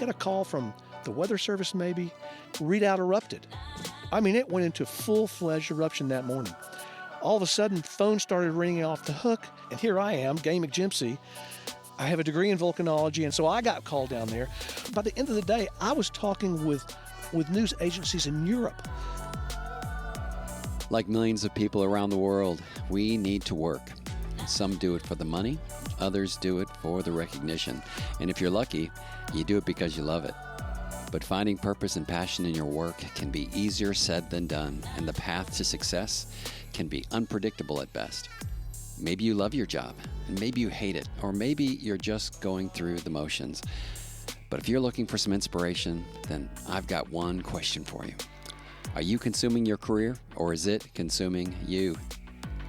had a call from the Weather Service maybe. Readout erupted. I mean, it went into full-fledged eruption that morning. All of a sudden, phones started ringing off the hook, and here I am, Game McGimsey. I have a degree in volcanology, and so I got called down there. By the end of the day, I was talking with news agencies in Europe. Like millions of people around the world, we need to work. Some do it for the money, others do it for the recognition. And if you're lucky, you do it because you love it. But finding purpose and passion in your work can be easier said than done, and the path to success can be unpredictable at best. Maybe you love your job, and maybe you hate it, or maybe you're just going through the motions. But if you're looking for some inspiration, then I've got one question for you. Are you consuming your career, or is it consuming you?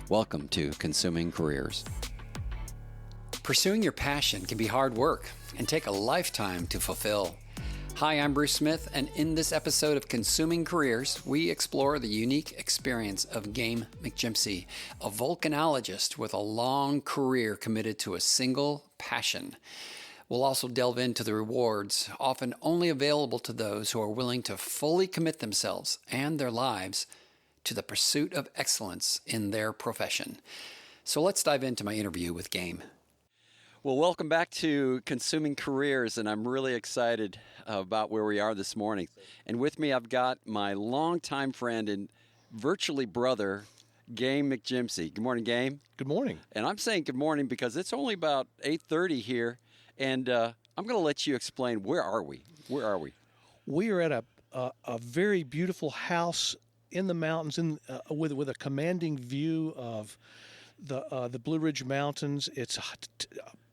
Welcome to Consuming Careers. Pursuing your passion can be hard work and take a lifetime to fulfill. Hi, I'm Bruce Smith, and in this episode of Consuming Careers, we explore the unique experience of Game McGimsey, a volcanologist with a long career committed to a single passion. We'll also delve into the rewards, often only available to those who are willing to fully commit themselves and their lives to the pursuit of excellence in their profession. So let's dive into my interview with Game. Well, welcome back to Consuming Careers, and I'm really excited about where we are this morning. And with me, I've got my longtime friend and virtually brother, Game McGimsey. Good morning, Game. Good morning. And I'm saying good morning because it's only about 8:30 here, and I'm going to let you explain, where are we? Where are we? We are at a very beautiful house in the mountains with a commanding view of the Blue Ridge Mountains. It's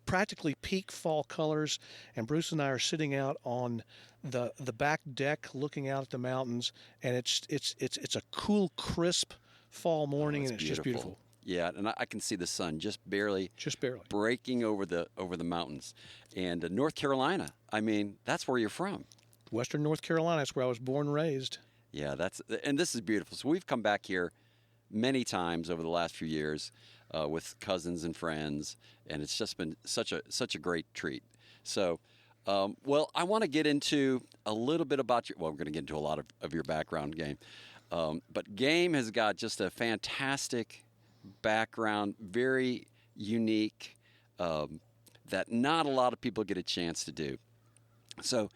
practically peak fall colors, and Bruce and I are sitting out on the back deck looking out at the mountains, and it's a cool, crisp fall morning, and it's just beautiful. Yeah, and I can see the sun just barely breaking over the mountains. And North Carolina, I mean, that's where you're from. Western North Carolina, that's where I was born and raised. Yeah, and this is beautiful. So we've come back here many times over the last few years with cousins and friends, and it's just been such a great treat. So, well, I want to get into a little bit about we're going to get into a lot of your background, Game. But Game has got just a fantastic background, very unique, that not a lot of people get a chance to do. So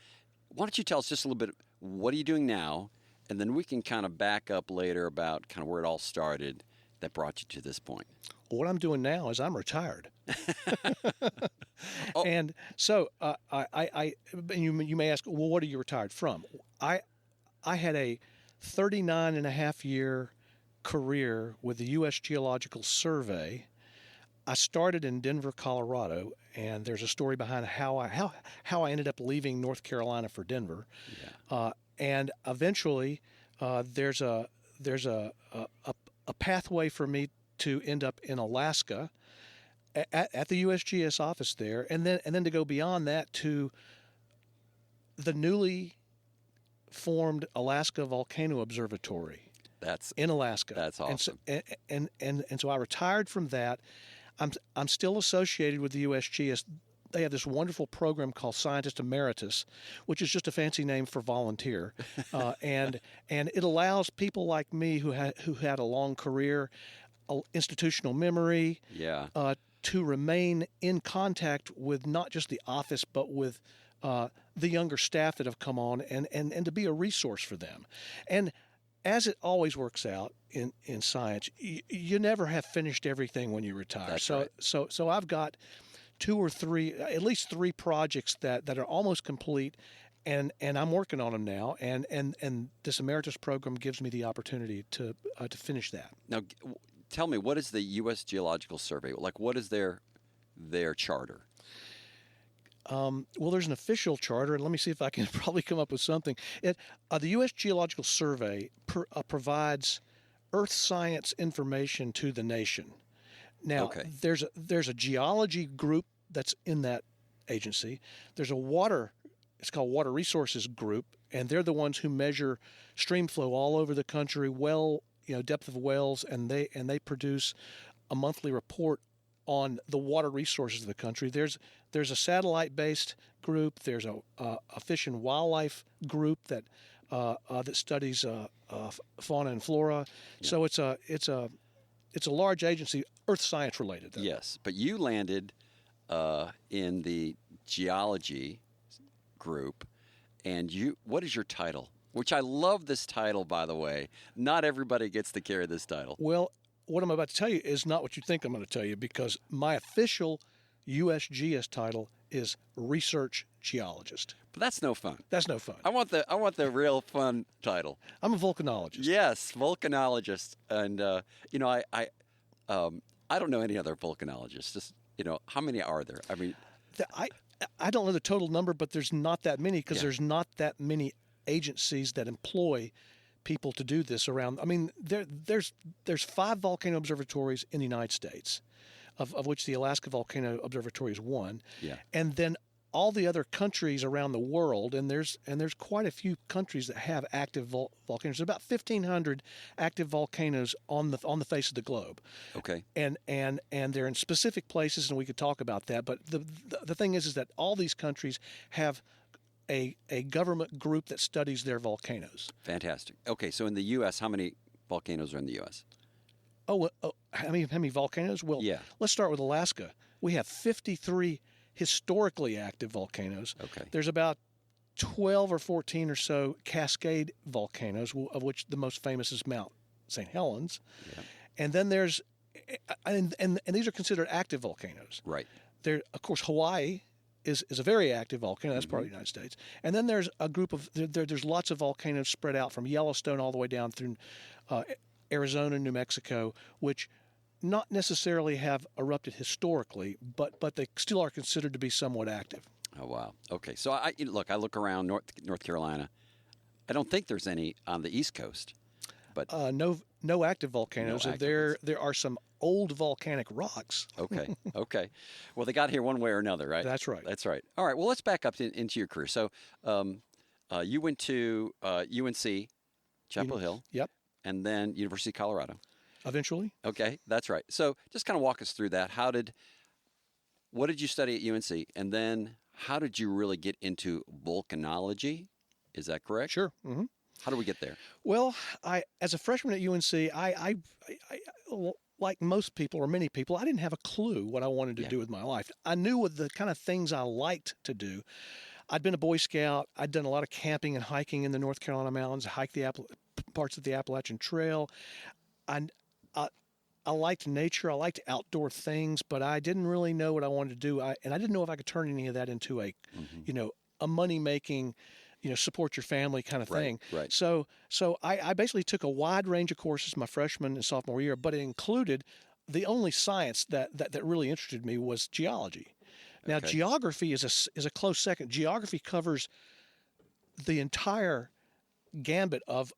why don't you tell us just a little bit, what are you doing now? And then we can kind of back up later about kind of where it all started that brought you to this point. What I'm doing now is I'm retired. Oh. And so you may ask, well, what are you retired from? I had a 39 and a half year career with the U.S. Geological Survey. I started in Denver, Colorado, and there's a story behind how I ended up leaving North Carolina for Denver. Yeah. And eventually, there's a pathway for me to end up in Alaska at the USGS office there, and then to go beyond that to the newly formed Alaska Volcano Observatory. That's in Alaska. That's awesome. And so I retired from that. I'm still associated with the USGS. They have this wonderful program called Scientist Emeritus, which is just a fancy name for volunteer, and it allows people like me who had a long career, institutional memory, to remain in contact with not just the office but with the younger staff that have come on, and to be a resource for them. And as it always works out in science, you never have finished everything when you retire. That's right. So I've got at least three projects that are almost complete, and I'm working on them now. And this emeritus program gives me the opportunity to finish that. Now, tell me, what is the U.S. Geological Survey like? What is their charter? Well, there's an official charter, and let me see if I can probably come up with something. The U.S. Geological Survey provides earth science information to the nation. Now, there's a geology group that's in that agency. There's it's called Water Resources Group, and they're the ones who measure stream flow all over the country, depth of wells, and they produce a monthly report on the water resources of the country. There's a satellite-based group. There's a fish and wildlife group that studies fauna and flora. Yeah. So it's a large agency, earth science related, though. Yes, but you landed in the geology group, and what is your title? Which I love this title, by the way. Not everybody gets to carry this title. Well, what I'm about to tell you is not what you think I'm going to tell you, because my official USGS title is research geologist. But that's no fun. That's no fun. I want the real fun title. I'm a volcanologist. Yes, volcanologist, and I don't know any other volcanologists. Just how many are there? I mean, I don't know the total number, but there's not that many, because there's not that many agencies that employ people to do this around. I mean, there's 5 volcano observatories in the United States, of which the Alaska Volcano Observatory is one. Yeah. And then all the other countries around the world, and there's quite a few countries that have active volcanoes. There's about 1,500 active volcanoes on the face of the globe. Okay. And they're in specific places, and we could talk about that. But the thing is that all these countries have a government group that studies their volcanoes. Fantastic. Okay, so in the U.S., how many volcanoes are in the U.S.? How many volcanoes? Well, yeah. Let's start with Alaska. We have 53 historically active volcanoes. Okay. There's about 12 or 14 or so cascade volcanoes, of which the most famous is Mount St. Helens. Yeah. And then there's, and these are considered active volcanoes. Right. There, of course, Hawaii is a very active volcano. That's part of the United States. And then there's a group of, there's lots of volcanoes spread out from Yellowstone all the way down through Arizona and New Mexico, which not necessarily have erupted historically, but they still are considered to be somewhat active. Oh, wow. Okay. So I look around North Carolina. I don't think there's any on the East Coast, but no active volcanoes. No active There are some old volcanic rocks. Okay. Okay. Well, they got here one way or another, right? That's right. That's right. All right. Well, let's back up into your career. So, you went to UNC, Chapel Hill. Yep. And then University of Colorado. Eventually. Okay, that's right. So, just kind of walk us through that. What did you study at UNC, and then how did you really get into volcanology? Is that correct? Sure. Mm-hmm. How do we get there? Well, as a freshman at UNC, I like most people or many people, I didn't have a clue what I wanted to do with my life. I knew what the kind of things I liked to do. I'd been a Boy Scout. I'd done a lot of camping and hiking in the North Carolina mountains, hiked the parts of the Appalachian Trail. I liked nature. I liked outdoor things, but I didn't really know what I wanted to do. And I didn't know if I could turn any of that into a money-making, support your family kind of thing. Right. So I basically took a wide range of courses my freshman and sophomore year, but it included the only science that really interested me was geology. Now, Okay. geography is a close second. Geography covers the entire gambit of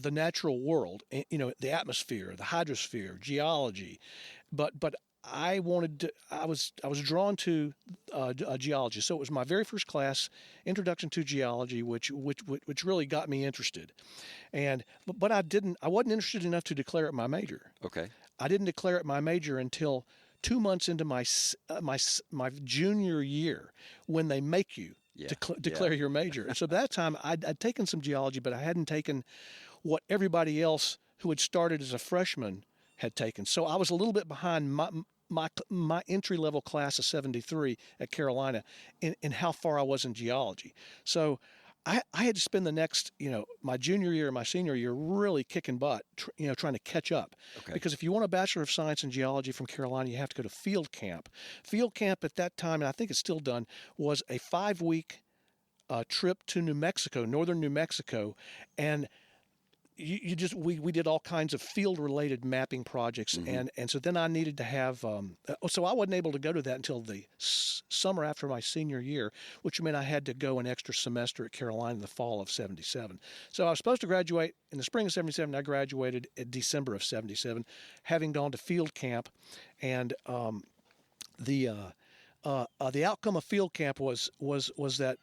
the natural world, the atmosphere, the hydrosphere, geology, but I was drawn to geology. So it was my very first class, Introduction to Geology, which really got me interested, but I wasn't interested enough to declare it my major. Okay. I didn't declare it my major until 2 months into my junior year, when they make you declare your major. And so by that time, I'd taken some geology, but I hadn't taken what everybody else who had started as a freshman had taken. So I was a little bit behind my entry-level class of 73 at Carolina in how far I was in geology. So I had to spend the next, my junior year and my senior year really kicking butt, trying to catch up. Okay. Because if you want a Bachelor of Science in Geology from Carolina, you have to go to field camp. Field camp at that time, and I think it's still done, was a 5-week trip to New Mexico, northern New Mexico, and we did all kinds of field-related mapping projects, and so then I needed to have so I wasn't able to go to that until the summer after my senior year, which meant I had to go an extra semester at Carolina in the fall of 77. So I was supposed to graduate in the spring of 77. I graduated in December of 77, having gone to field camp, and the outcome of field camp was that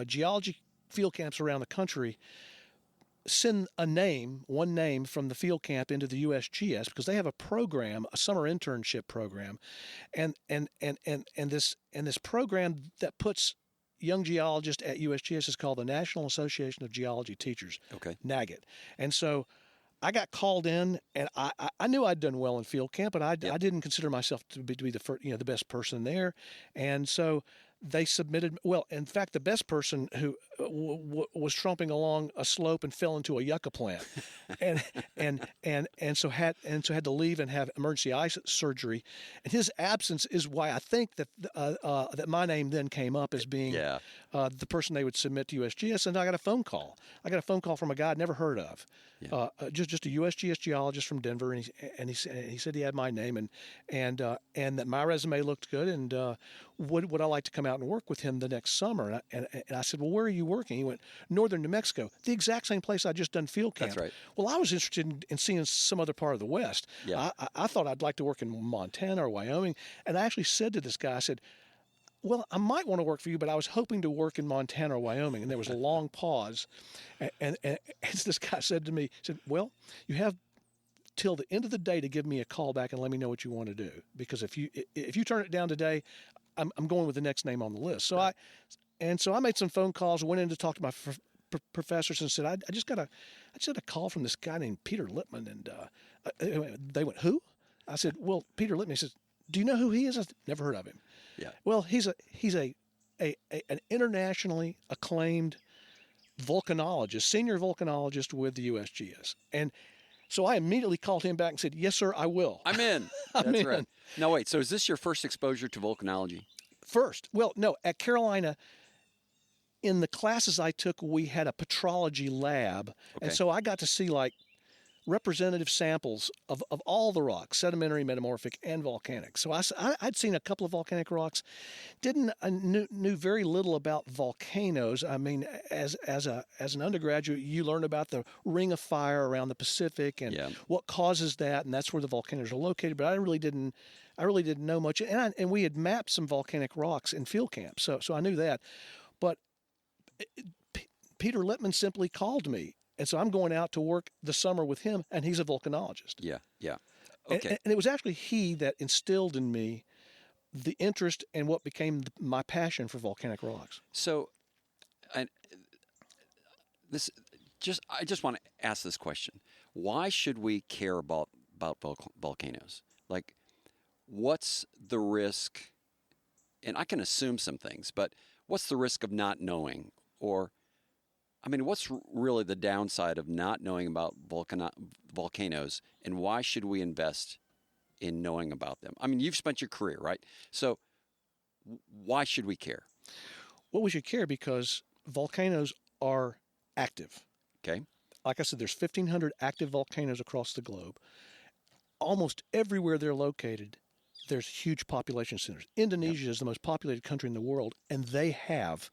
geology field camps around the country send one name from the field camp into the USGS because they have a program, a summer internship program, and this program that puts young geologists at USGS is called the National Association of Geology Teachers, Okay. NAGIT. And so I got called in, and I knew I'd done well in field camp, but I didn't consider myself to be the first, the best person there, and so they submitted. Well, in fact, the best person who was tromping along a slope and fell into a yucca plant, and so had to leave and have emergency eye surgery, and his absence is why I think that that my name then came up as being the person they would submit to USGS, and I got a phone call. I got a phone call from a guy I'd never heard of, just a USGS geologist from Denver, and he said he had my name and that my resume looked good, and would I like to come out and work with him the next summer? And I said, well, where are you working? He went, Northern New Mexico, the exact same place I just done field camp. That's right. Well, I was interested in seeing some other part of the West. Yeah. I thought I'd like to work in Montana or Wyoming, and I actually said to this guy, I said, well, I might want to work for you, but I was hoping to work in Montana or Wyoming. And there was a long pause. And this guy said to me, well, you have till the end of the day to give me a call back and let me know what you want to do. Because if you turn it down today, I'm going with the next name on the list. So I made some phone calls, went in to talk to my professors and said, I just had a call from this guy named Peter Lippman. And they went, who? I said, well, Peter Lippman. He says, do you know who he is? I said, never heard of him. Yeah. Well, he's an internationally acclaimed volcanologist, senior volcanologist with the USGS. And so I immediately called him back and said, yes, sir, I will. I'm in. That's right. Now, wait, so is this your first exposure to volcanology? First. Well, no, at Carolina, in the classes I took, we had a petrology lab. Okay. And so I got to see representative samples of all the rocks, sedimentary, metamorphic, and volcanic. So I'd seen a couple of volcanic rocks, knew very little about volcanoes. I mean, as an undergraduate, you learn about the ring of fire around the Pacific and what causes that, and that's where the volcanoes are located. But I really didn't know much, and we had mapped some volcanic rocks in field camp, so I knew that. But Peter Lippman simply called me. And so I'm going out to work the summer with him, and he's a volcanologist. Yeah. Okay. And it was actually he that instilled in me the interest and what became my passion for volcanic rocks. So, I just want to ask this question: why should we care about volcanoes? Like, what's the risk? And I can assume some things, but what's the risk of not knowing? Or, I mean, what's really the downside of not knowing about volcanoes, and why should we invest in knowing about them? I mean, you've spent your career, right? So why should we care? Well, we should care because volcanoes are active. Okay. Like I said, there's 1,500 active volcanoes across the globe. Almost everywhere they're located, there's huge population centers. Indonesia is the most populated country in the world, and they have,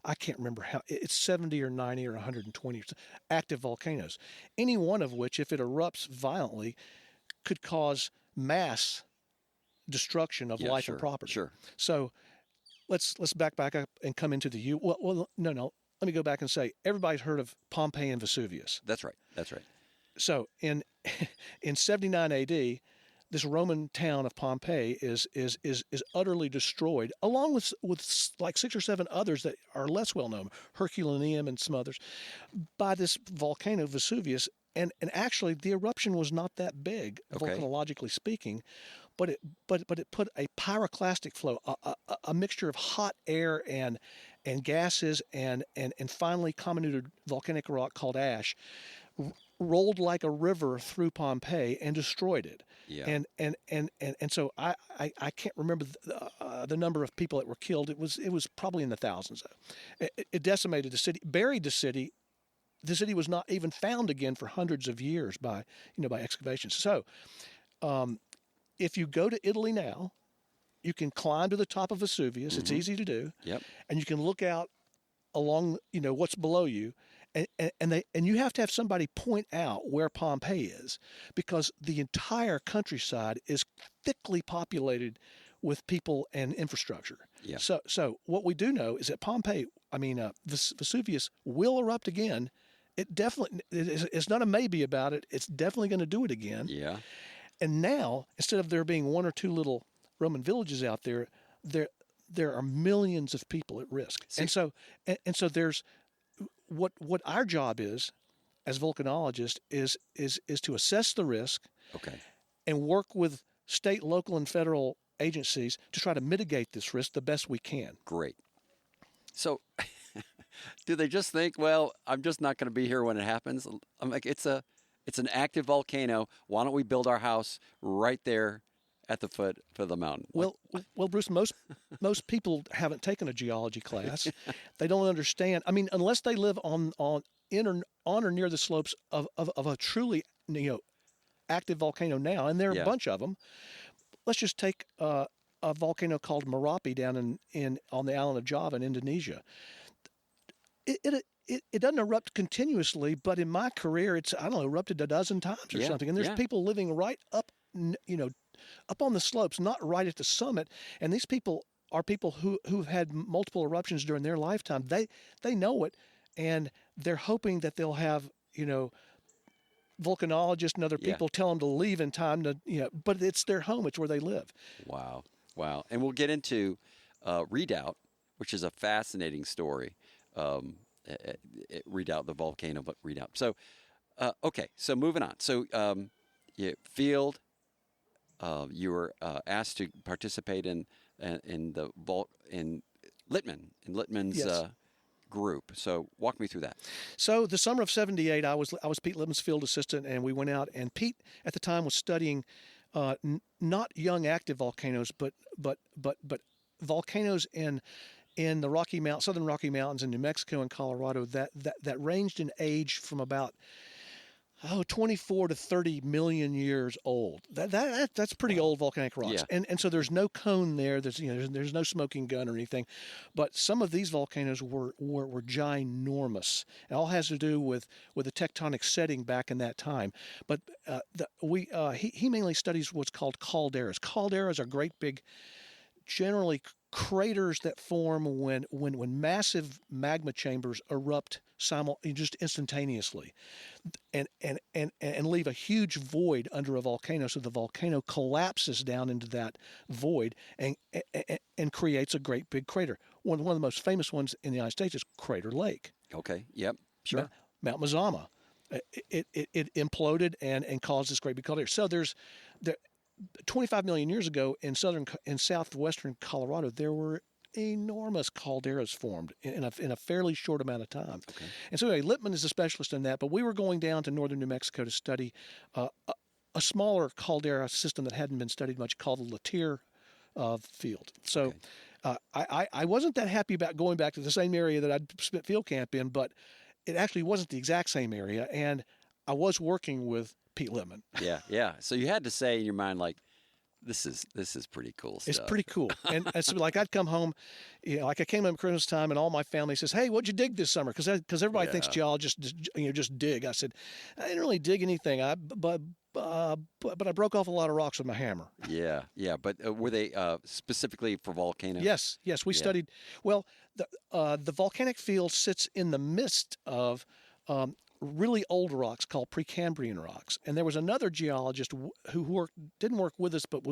I can't remember how, it's 70 or 90 or 120 active volcanoes, any one of which, if it erupts violently, could cause mass destruction of life and property. Sure. So let's back up and come into the well, no. Let me go back and say everybody's heard of Pompeii and Vesuvius. That's right. So in 79 AD, this Roman town of Pompeii is utterly destroyed, along with like 6 or 7 others that are less well known, Herculaneum and some others, by this volcano Vesuvius. And actually, the eruption was not that big, volcanologically speaking, but it put a pyroclastic flow, a mixture of hot air and gases and finely comminuted volcanic rock called ash, rolled like a river through Pompeii and destroyed it. Yeah. And so I can't remember the number of people that were killed. It was probably in the thousands. It decimated the city, buried the city. The city was not even found again for hundreds of years by excavations. So, if you go to Italy now, you can climb to the top of Vesuvius. Mm-hmm. It's easy to do. Yep. And you can look out along, what's below you, and you have to have somebody point out where Pompeii is, because the entire countryside is thickly populated with people and infrastructure. Yeah. So what we do know is that Vesuvius will erupt again it definitely, it's not a maybe about it. It's definitely going to do it again. Yeah. And now, instead of there being one or two little Roman villages out there, there are millions of people at risk. And so there's what our job is as volcanologists is to assess the risk, Okay. and work with state, local, and federal agencies to try to mitigate this risk the best we can. Great. So, do they just think, well, I'm just not going to be here when it happens? I'm like, it's an active volcano. Why don't we build our house right there at the foot of the mountain? Well, Bruce, most people haven't taken a geology class. They don't understand. I mean, unless they live on or near the slopes of a truly active volcano now, and there are a bunch of them. Let's just take a volcano called Merapi down on the island of Java in Indonesia. It doesn't erupt continuously, but in my career, it's, I don't know, erupted a dozen times or something. And there's people living right up, up on the slopes, not right at the summit. And these people are people who've had multiple eruptions during their lifetime. They know it, and they're hoping that they'll have, volcanologists and other people tell them to leave in time to, but it's their home. It's where they live. Wow. And we'll get into Redoubt, which is a fascinating story. Redoubt, the volcano, but Redoubt. So, okay. So moving on. So, field. You were asked to participate in Littman's group. So walk me through that. So the summer of '78, I was Pete Littman's field assistant, and we went out. And Pete at the time was studying not young active volcanoes, but volcanoes in the southern Rocky Mountains in New Mexico and Colorado that ranged in age from about 24 to 30 million years old. That's pretty old volcanic rocks. Yeah. And so there's no cone there. There's no smoking gun or anything. But some of these volcanoes were ginormous. It all has to do with the tectonic setting back in that time. But he mainly studies what's called calderas. Calderas are great big, generally craters that form when massive magma chambers erupt just instantaneously, and leave a huge void under a volcano. So the volcano collapses down into that void and creates a great big crater. One of the most famous ones in the United States is Crater Lake. Okay. Yep. Sure. Mount Mazama. It imploded and caused this great big caldera. So there's 25 million years ago in southwestern Colorado, there were enormous calderas formed in a fairly short amount of time. Okay. And so anyway, Littman is a specialist in that, but we were going down to northern New Mexico to study a smaller caldera system that hadn't been studied much called the Latier field. So I wasn't that happy about going back to the same area that I'd spent field camp in, but it actually wasn't the exact same area, and I was working with Pete Littman. Yeah. So you had to say in your mind, like, this is pretty cool stuff. It's pretty cool. And so, like, I'd come home, like I came home at Christmas time, and all my family says, "Hey, what'd you dig this summer?" Because everybody thinks geologists just dig. I said, I didn't really dig anything. But I broke off a lot of rocks with my hammer. Yeah. But were they specifically for volcanoes? Yes. We studied. Well, the volcanic field sits in the midst of really old rocks called Precambrian rocks. And there was another geologist who didn't work with us, but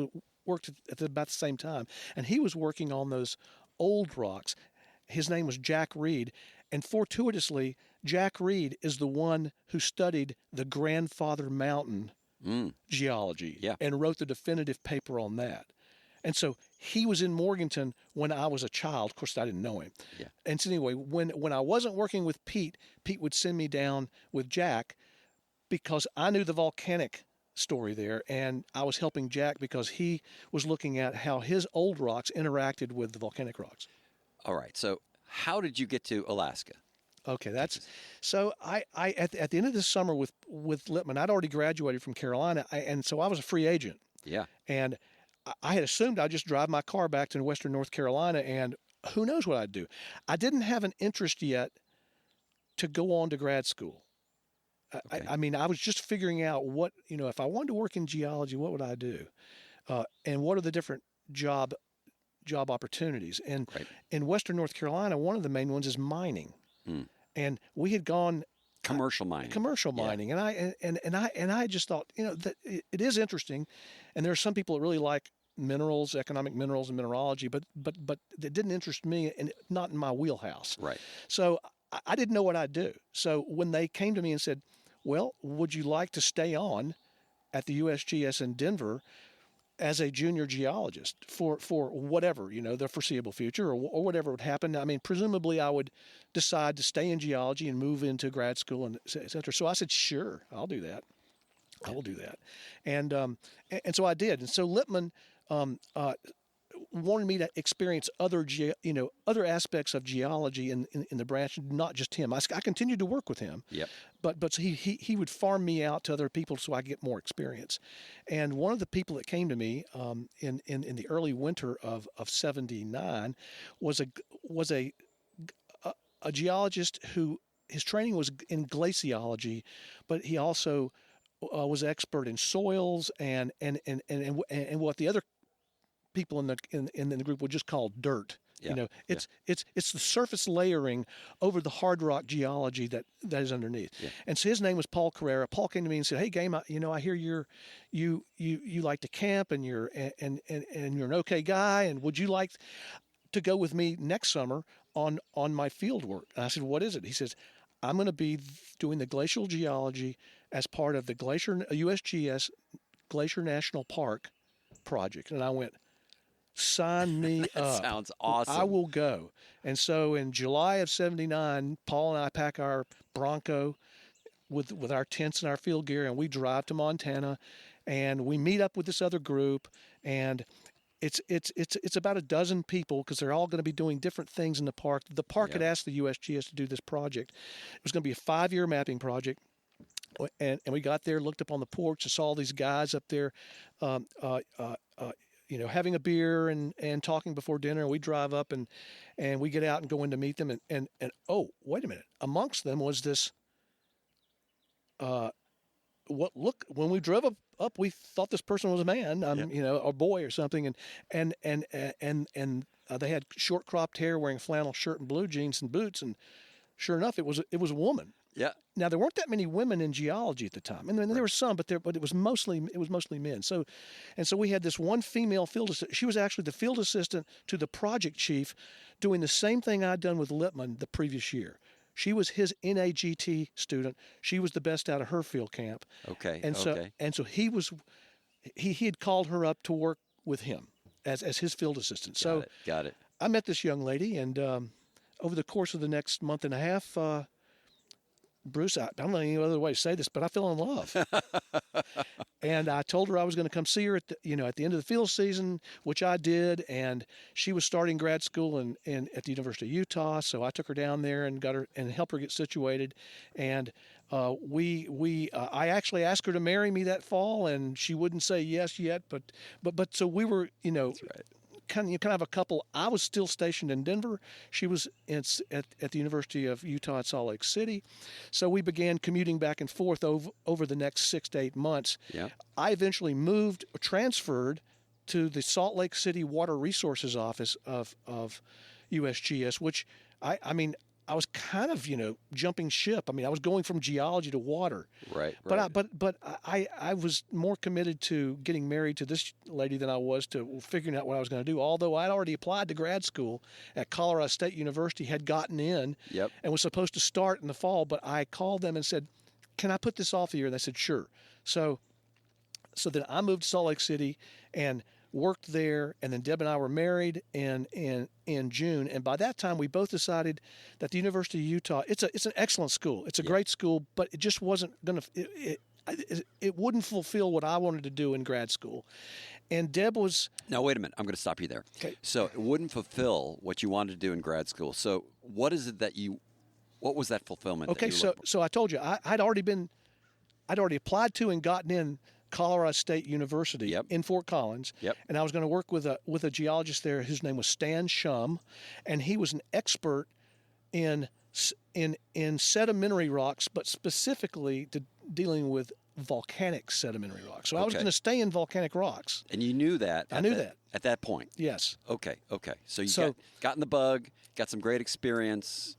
worked at about the same time. And he was working on those old rocks. His name was Jack Reed. And fortuitously, Jack Reed is the one who studied the Grandfather Mountain geology and wrote the definitive paper on that. And so he was in Morganton when I was a child. Of course, I didn't know him. Yeah. And so anyway, when I wasn't working with Pete would send me down with Jack because I knew the volcanic story there, and I was helping Jack because he was looking at how his old rocks interacted with the volcanic rocks. All right. So how did you get to Alaska? Okay, so I at the end of this summer with Littman, I'd already graduated from Carolina, and so I was a free agent. Yeah. And I had assumed I'd just drive my car back to western North Carolina, and who knows what I'd do. I didn't have an interest yet to go on to grad school. Okay. I mean, I was just figuring out what, if I wanted to work in geology, what would I do? And what are the different job opportunities? And in western North Carolina, one of the main ones is mining. And we had gone Commercial mining. Commercial mining, and I just thought, that it is interesting, and there are some people that really like minerals, economic minerals, and mineralogy, but it didn't interest me, and not in my wheelhouse. Right. So I didn't know what I'd do. So when they came to me and said, "Well, would you like to stay on at the USGS in Denver as a junior geologist for whatever, the foreseeable future or whatever would happen?" I mean, presumably I would decide to stay in geology and move into grad school and et cetera. So I said, "Sure, I'll do that. I will do that." And so I did. And so Lippmann wanted me to experience other aspects of geology in the branch, not just him. I continued to work with him. Yep. But he would farm me out to other people so I could get more experience. And one of the people that came to me in the early winter of '79 was a geologist who his training was in glaciology, but he also was expert in soils and what the other people in the group would just call dirt. Yeah. It's the surface layering over the hard rock geology that is underneath. Yeah. And so his name was Paul Carrera. Paul came to me and said, "Hey, Game, I hear you like to camp and you're an okay guy, and would you like to go with me next summer on my field work?" And I said, "What is it?" He says, "I'm going to be doing the glacial geology as part of the USGS Glacier National Park project." And I went, "Sign me up. Sounds awesome. I will go." And so in July of '79, Paul and I pack our Bronco with our tents and our field gear, and we drive to Montana, and we meet up with this other group, and it's about a dozen people because they're all going to be doing different things in the park. The park had asked the USGS to do this project. It was going to be a 5-year mapping project. And we got there, looked up on the porch, and saw all these guys up there, having a beer and talking before dinner. And we drive up and we get out and go in to meet them. And oh, wait a minute! Amongst them was this. When we drove up, we thought this person was a man, a boy or something, and they had short cropped hair, wearing flannel shirt and blue jeans and boots, and sure enough, it was a woman. Yeah. Now there weren't that many women in geology at the time, and there were some, but it was mostly men. So we had this one female field assistant. She was actually the field assistant to the project chief, doing the same thing I'd done with Lippmann the previous year. She was his NAGT student. She was the best out of her field camp. Okay. And so he had called her up to work with him as his field assistant. Got it. I met this young lady, and over the course of the next month and a half, Bruce, I don't know any other way to say this, but I fell in love. And I told her I was going to come see her at the end of the field season, which I did. And she was starting grad school at the University of Utah, so I took her down there and got her and helped her get situated. And I actually asked her to marry me that fall, and she wouldn't say yes yet. But so we were, That's right. kind of a couple. I was still stationed in Denver. She was at the University of Utah at Salt Lake City. So we began commuting back and forth over the next 6 to 8 months. Yeah. I eventually transferred to the Salt Lake City Water Resources Office of USGS, which I was kind of, jumping ship. I mean, I was going from geology to water. Right. But I was more committed to getting married to this lady than I was to figuring out what I was going to do. Although I'd already applied to grad school at Colorado State University, had gotten in, and was supposed to start in the fall. But I called them and said, "Can I put this off a year?" And they said, "Sure." So then I moved to Salt Lake City and worked there, and then Deb and I were married in June. And by that time, we both decided that the University of Utah, it's an excellent school. It's a great school, but it just wasn't going to it wouldn't fulfill what I wanted to do in grad school. And Deb was... Now, wait a minute. I'm going to stop you there. Okay. So it wouldn't fulfill what you wanted to do in grad school. So what is it what was that fulfillment? Okay, so I told you, I'd already applied to and gotten in Colorado State University in Fort Collins, and I was going to work with a geologist there. His name was Stan Shum, and he was an expert in sedimentary rocks, but specifically dealing with volcanic sedimentary rocks. So I was going to stay in volcanic rocks. And you knew that? I knew that. At that point? Yes. Okay. So you got in the bug, got some great experience.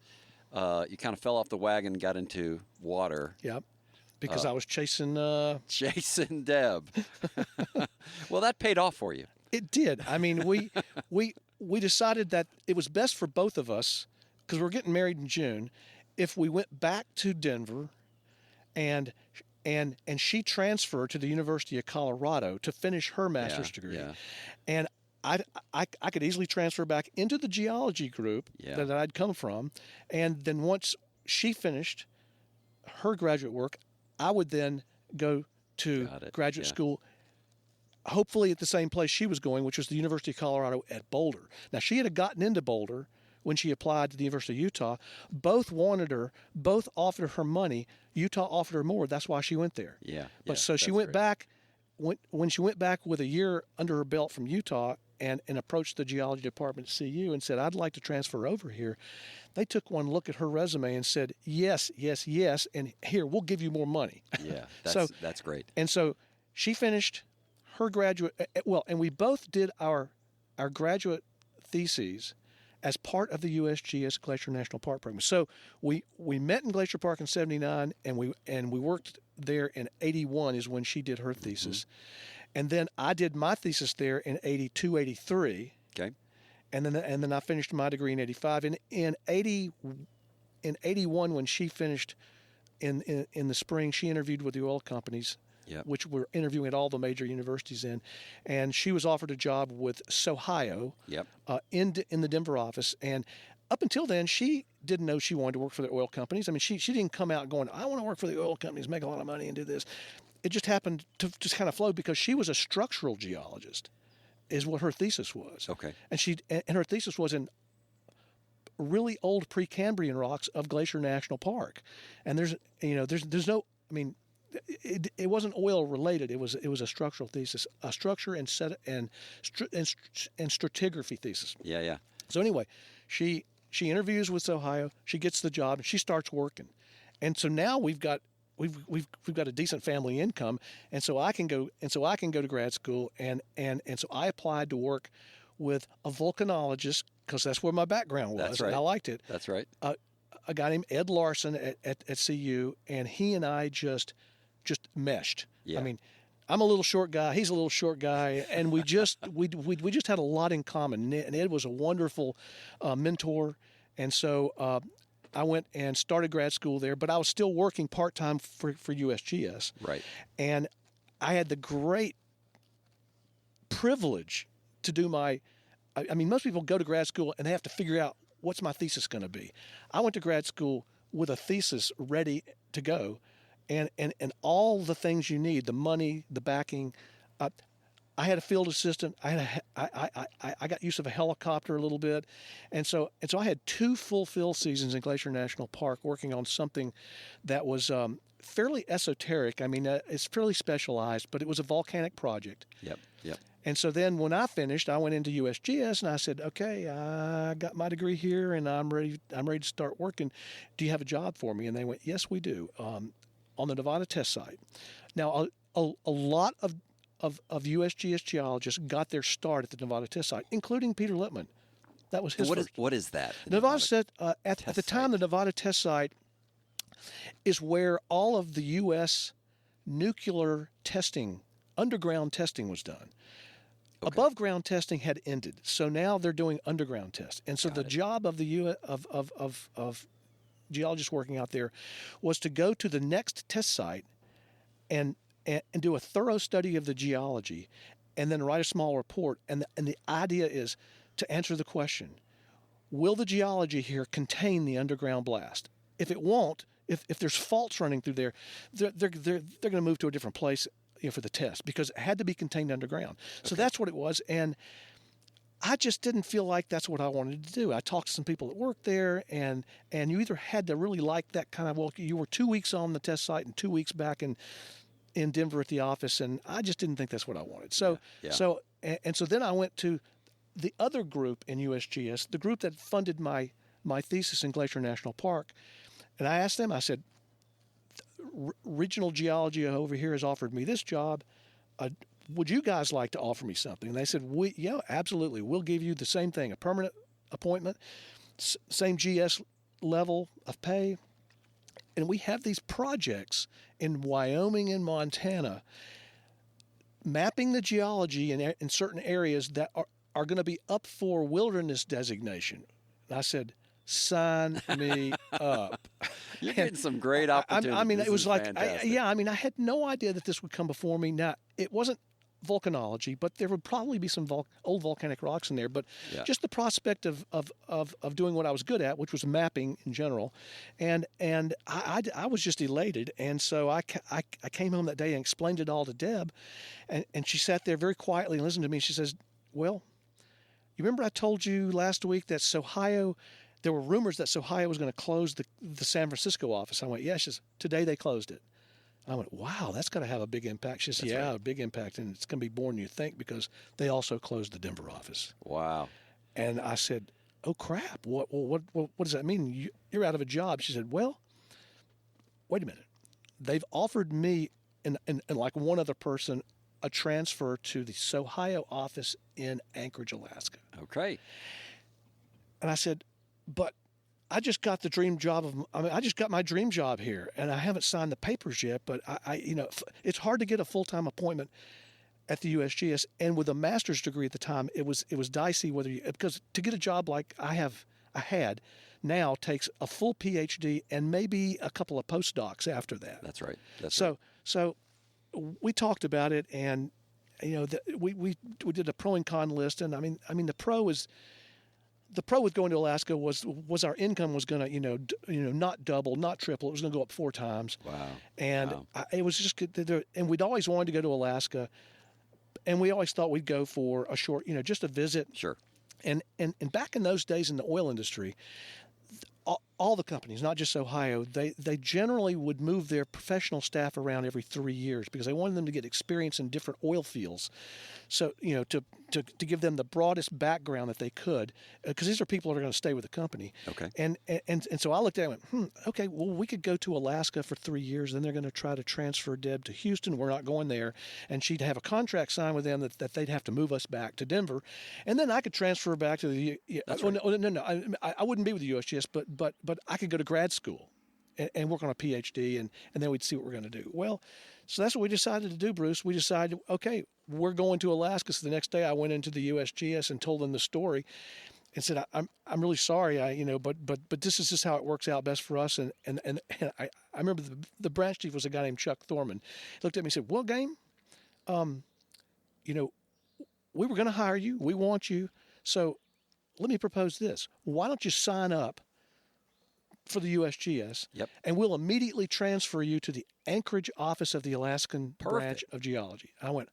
you kind of fell off the wagon, got into water. Yep. Because I was chasing Deb. Well, that paid off for you. It did. I mean, we decided that it was best for both of us, because we're getting married in June, if we went back to Denver and she transferred to the University of Colorado to finish her master's degree. Yeah. And I could easily transfer back into the geology group that I'd come from. And then once she finished her graduate work, I would then go to graduate school, hopefully at the same place she was going, which was the University of Colorado at Boulder. Now, she had gotten into Boulder when she applied to the University of Utah. Both wanted her, both offered her money. Utah offered her more. That's why she went there. But so she went back, when she went back with a year under her belt from Utah and approached the geology department at CU and said, I'd like to transfer over here. They took one look at her resume and said, yes, yes, yes, and here, we'll give you more money. Yeah, that's great. And so she finished her graduate, and we both did our graduate theses as part of the USGS Glacier National Park program. So we met in Glacier Park in '79, and we worked there in '81 is when she did her thesis. Mm-hmm. And then I did my thesis there in '82, '83. Okay. And then I finished my degree in '85. In '81, when she finished in the spring, she interviewed with the oil companies, which were interviewing at all the major universities in, and she was offered a job with Sohio in the Denver office. And up until then, she didn't know she wanted to work for the oil companies. I mean, she didn't come out going, I want to work for the oil companies, make a lot of money, and do this. It just happened to just kind of flow because she was a structural geologist, is what her thesis was. Okay. And her thesis was in really old Precambrian rocks of Glacier National Park. And there's no, I mean, it wasn't oil related. It was a structural thesis, a structure and stratigraphy thesis. Yeah. So anyway, she interviews with Ohio. She gets the job and she starts working. And so now we've got a decent family income, and so I can go to grad school, and so I applied to work with a volcanologist because that's where my background was. That's right. And I liked it. That's right. A guy named Ed Larson at CU, and he and I just meshed. Yeah. I mean, I'm a little short guy. He's a little short guy, and we just had a lot in common. And Ed was a wonderful mentor, and so I went and started grad school there. But I was still working part time for USGS. Right. And I had the great privilege to do my. I mean, most people go to grad school and they have to figure out what's my thesis going to be. I went to grad school with a thesis ready to go. And all the things you need, the money, the backing. I had a field assistant. I got use of a helicopter a little bit, and so I had 2 full field seasons in Glacier National Park working on something that was fairly esoteric. I mean, it's fairly specialized, but it was a volcanic project. Yep. And so then when I finished, I went into USGS and I said, okay, I got my degree here and I'm ready to start working. Do you have a job for me? And they went, yes, we do. On the Nevada test site. Now, a lot of USGS geologists got their start at the Nevada test site, including Peter Lippman. That was his first. What is that? Nevada said at the time, the Nevada test site is where all of the U.S. nuclear testing, underground testing, was done. Okay. Above ground testing had ended, so now they're doing underground tests, and so job of the of geologists working out there was to go to the next test site and do a thorough study of the geology and then write a small report. And the idea is to answer the question, will the geology here contain the underground blast? If it won't, if there's faults running through there, they're going to move to a different place for the test because it had to be contained underground. Okay. So that's what it was. And I just didn't feel like that's what I wanted to do. I talked to some people that worked there, and you either had to really like that kind of, you were 2 weeks on the test site and 2 weeks back in Denver at the office, and I just didn't think that's what I wanted. So then I went to the other group in USGS, the group that funded my thesis in Glacier National Park, and I asked them, I said, regional geology over here has offered me this job. Would you guys like to offer me something? And they said, absolutely. We'll give you the same thing, a permanent appointment, same GS level of pay. And we have these projects in Wyoming and Montana mapping the geology in certain areas that are going to be up for wilderness designation. And I said, sign me up. You're getting some great opportunities. I mean, This it was is like, fantastic. I had no idea that this would come before me. Now, it wasn't volcanology, but there would probably be some old volcanic rocks in there. But just the prospect of doing what I was good at, which was mapping in general, and I was just elated. And so I came home that day and explained it all to Deb, and she sat there very quietly and listened to me. She says, "Well, you remember I told you last week that Ohio." There were rumors that Ohio was going to close the San Francisco office. I went, yes. She says, today they closed it. I went, wow, that's got to have a big impact. She says, a big impact, and it's going to be more than you think because they also closed the Denver office. Wow. And I said, oh, crap. What does that mean? You're out of a job. She said, well, wait a minute. They've offered me and like one other person a transfer to the Ohio office in Anchorage, Alaska. Okay. And I said, but I just got the dream job I just got my dream job here, and I haven't signed the papers yet. But it's hard to get a full-time appointment at the USGS, and with a master's degree at the time, it was dicey because to get a job like I had now takes a full PhD and maybe a couple of postdocs after that. That's right. So we talked about it, and we did a pro and con list, and I mean the pro with going to Alaska was our income was going to not double, not triple. It was going to go up 4 times. Wow. And it was just good. And we'd always wanted to go to Alaska, and we always thought we'd go for a short, just a visit. Sure. And back in those days in the oil industry, all the companies, not just Ohio, they generally would move their professional staff around every 3 years because they wanted them to get experience in different oil fields. So, to give them the broadest background that they could, because these are people that are going to stay with the company. Okay. And so I looked at it and went, okay, well, we could go to Alaska for 3 years. Then they're going to try to transfer Deb to Houston. We're not going there. And she'd have a contract signed with them that they'd have to move us back to Denver. And then I could transfer back to the That's right. No. I wouldn't be with the USGS, but I could go to grad school and work on a PhD, and then we'd see what we're going to do. Well, so that's what we decided to do, Bruce. We decided, okay, we're going to Alaska. So the next day I went into the USGS and told them the story and said, I'm really sorry, but this is just how it works out best for us. And I remember the branch chief was a guy named Chuck Thorman. He looked at me and said, well, Game, we were going to hire you. We want you. So let me propose this. Why don't you sign up for the USGS, Yep. and we'll immediately transfer you to the Anchorage office of the Alaskan branch of geology. I went,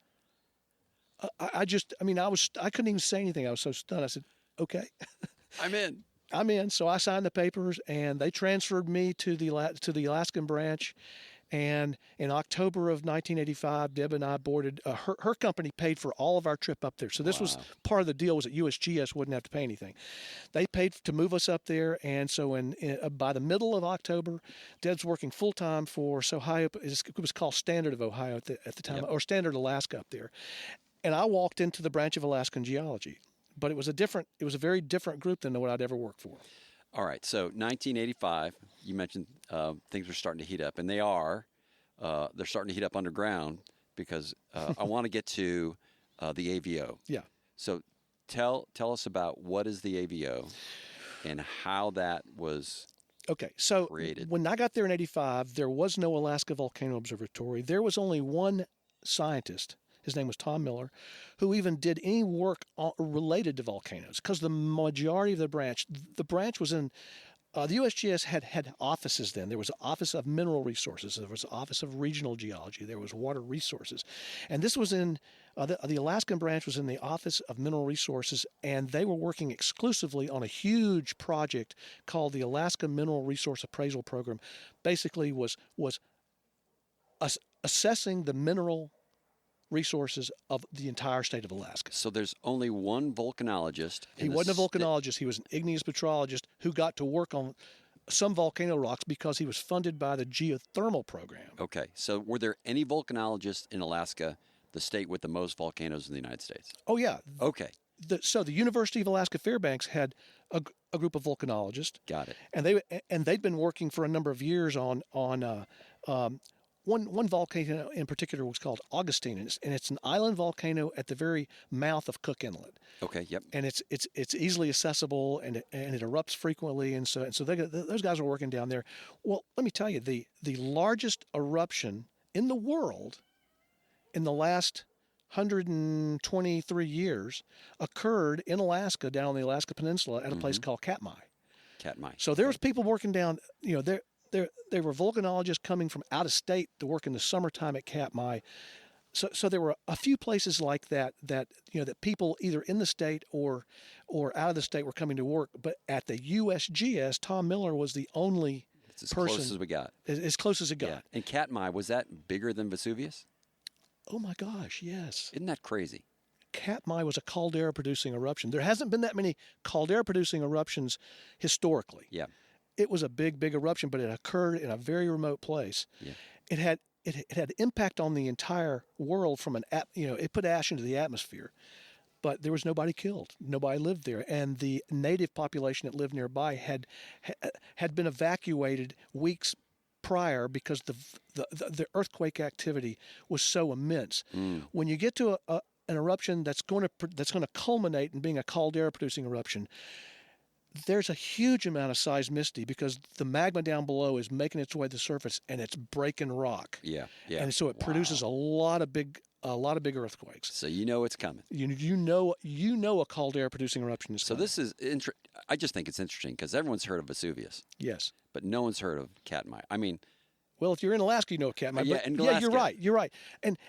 I couldn't even say anything. I was so stunned. I said, okay. I'm in. I'm in. So I signed the papers, and they transferred me to the Alaskan branch. And in October of 1985, Deb and I boarded. Her company paid for all of our trip up there. So this was part of the deal, was that USGS wouldn't have to pay anything. They paid to move us up there, and so by the middle of October, Deb's working full time for Ohio. It was called Standard of Ohio at the time, Yep. or Standard Alaska up there. And I walked into the branch of Alaskan geology, but it was a very different group than what I'd ever worked for. All right. So 1985, you mentioned things were starting to heat up, and they are. They're starting to heat up underground because I want to get to the AVO. Yeah. So tell us about what is the AVO and how that was created. When I got there in 85, there was no Alaska Volcano Observatory. There was only one scientist. His name was Tom Miller, who even did any work related to volcanoes, because the majority of the branch was in, the USGS had offices then. There was an Office of Mineral Resources. There was an Office of Regional Geology. There was Water Resources. And this was in, the Alaskan branch was in the Office of Mineral Resources, and they were working exclusively on a huge project called the Alaska Mineral Resource Appraisal Program. Basically was assessing the mineral resources of the entire state of Alaska. So there's only one volcanologist. He wasn't a volcanologist. He was an igneous petrologist who got to work on some volcano rocks because he was funded by the geothermal program. Okay. So were there any volcanologists in Alaska, the state with the most volcanoes in the United States? Oh, yeah. Okay. So the University of Alaska Fairbanks had a group of volcanologists. Got it. And they'd been working for a number of years on one volcano in particular was called Augustine, and it's an island volcano at the very mouth of Cook Inlet. Okay. Yep. And it's easily accessible, and it erupts frequently, and so those guys are working down there. Well, let me tell you, the largest eruption in the world in the last 123 years occurred in Alaska, down on the Alaska Peninsula, at a place called Katmai. Katmai. So there was people working down. There were volcanologists coming from out of state to work in the summertime at Katmai. So there were a few places like that that people either in the state or out of the state were coming to work. But at the USGS, Tom Miller was the only It's as person. close as we got. As close as it got. Yeah. And Katmai, was that bigger than Vesuvius? Oh my gosh, yes. Isn't that crazy? Katmai was a caldera-producing eruption. There hasn't been that many caldera-producing eruptions historically. Yeah. It was a big eruption, but it occurred in a very remote place. Yeah. It had impact on the entire world from it put ash into the atmosphere, but there was nobody killed. Nobody lived there, and the native population that lived nearby had been evacuated weeks prior because the earthquake activity was so immense. When you get to an eruption that's going to culminate in being a caldera-producing eruption, there's a huge amount of seismicity because the magma down below is making its way to the surface and it's breaking rock. Yeah. Yeah. And so it produces a lot of big earthquakes. So you know it's coming. You know a caldera-producing eruption is coming. So this is I just think it's interesting because everyone's heard of Vesuvius. Yes. But no one's heard of Katmai. I mean, well, if you're in Alaska, you know Katmai. Yeah, in Alaska. Alaska. You're right. And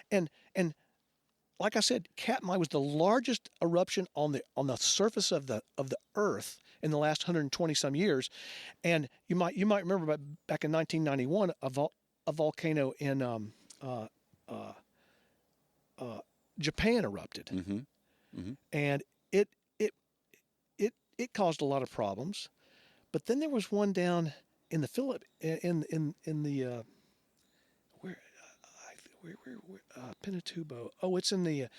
like I said, Katmai was the largest eruption on the surface of the Earth in the last 120 some years, and you might remember back in 1991 a volcano in Japan erupted, and it caused a lot of problems. But then there was one down in the Pinatubo. Oh, it's in the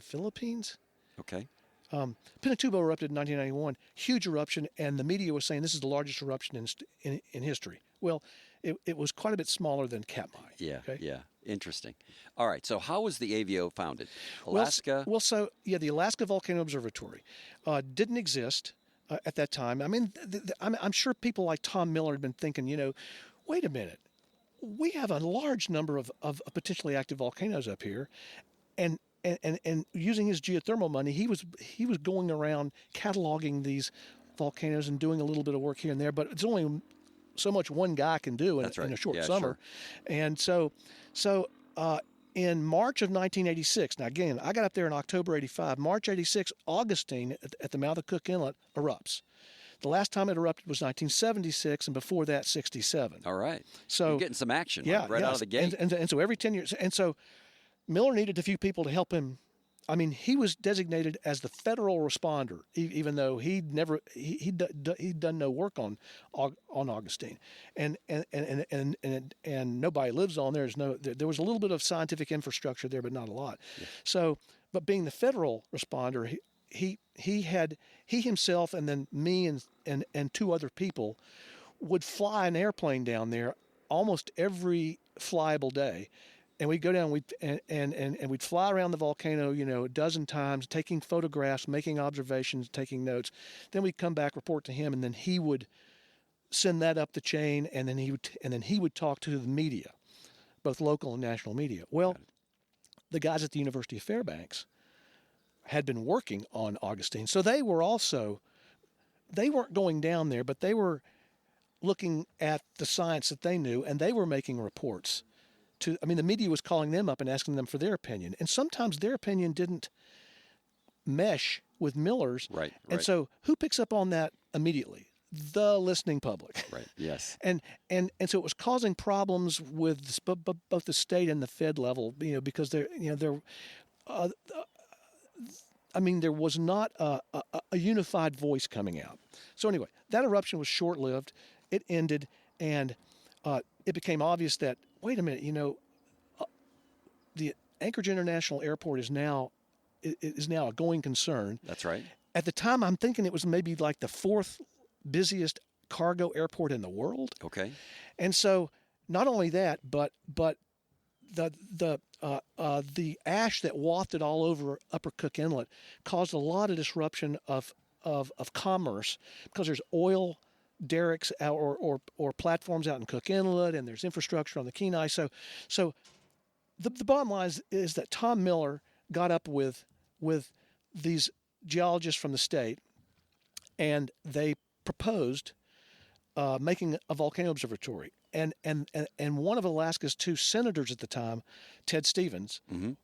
Philippines. okay. Pinatubo erupted in 1991, huge eruption, and the media was saying this is the largest eruption in history. Well, it was quite a bit smaller than Katmai. Yeah. Okay? Yeah. Interesting. All right. So how was the AVO founded? Alaska. The Alaska Volcano Observatory didn't exist at that time. I mean, I'm sure people like Tom Miller had been thinking, wait a minute, we have a large number of potentially active volcanoes up here, and using his geothermal money, he was going around cataloging these volcanoes and doing a little bit of work here and there. But it's only so much one guy can do in a short summer, and so in March of 1986. Now again, I got up there in October '85. March '86, Augustine at the mouth of Cook Inlet erupts. The last time it erupted was 1976, and before that, 67. All right. So you're getting some action out of the gate. And so every 10 years, and so Miller needed a few people to help him. I mean, he was designated as the federal responder, even though he'd done no work on Augustine, and nobody lives on there. There was a little bit of scientific infrastructure there, but not a lot. Yeah. So, but being the federal responder, he himself and then me and two other people would fly an airplane down there almost every flyable day. And we'd go down, and we'd fly around the volcano, a dozen times, taking photographs, making observations, taking notes. Then we'd come back, report to him, and then he would send that up the chain, and then he would talk to the media, both local and national media. Well, the guys at the University of Fairbanks had been working on Augustine, so they weren't going down there, but they were looking at the science that they knew, and they were making reports. The media was calling them up and asking them for their opinion. And sometimes their opinion didn't mesh with Miller's. Right. And so who picks up on that immediately? The listening public. Right, yes. And so it was causing problems with both the state and the Fed level, because there was not a unified voice coming out. So anyway, that eruption was short-lived. It ended, and it became obvious that, wait a minute, the Anchorage International Airport is now is now a going concern. That's right. At the time, I'm thinking it was maybe like the fourth busiest cargo airport in the world. Okay. And so, not only that, but the ash that wafted all over Upper Cook Inlet caused a lot of disruption of commerce, because there's oil derricks or platforms out in Cook Inlet, and there's infrastructure on the Kenai. So the bottom line is that Tom Miller got up with these geologists from the state, and they proposed making a volcano observatory. And one of Alaska's two senators at the time, Ted Stevens,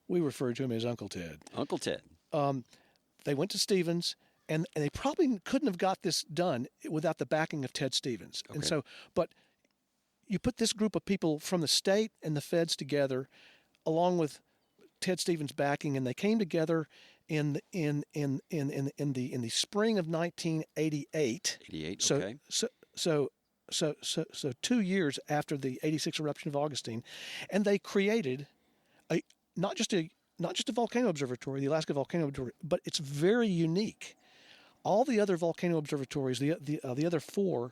we referred to him as Uncle Ted. Uncle Ted. They went to Stevens, and they probably couldn't have got this done without the backing of Ted Stevens. Okay. And so, but you put this group of people from the state and the feds together, along with Ted Stevens' backing, and they came together in the spring of 1988. 88. Okay. So 2 years after the 86 eruption of Augustine, and they created not just a volcano observatory, the Alaska Volcano Observatory, but it's very unique. All the other volcano observatories, the other four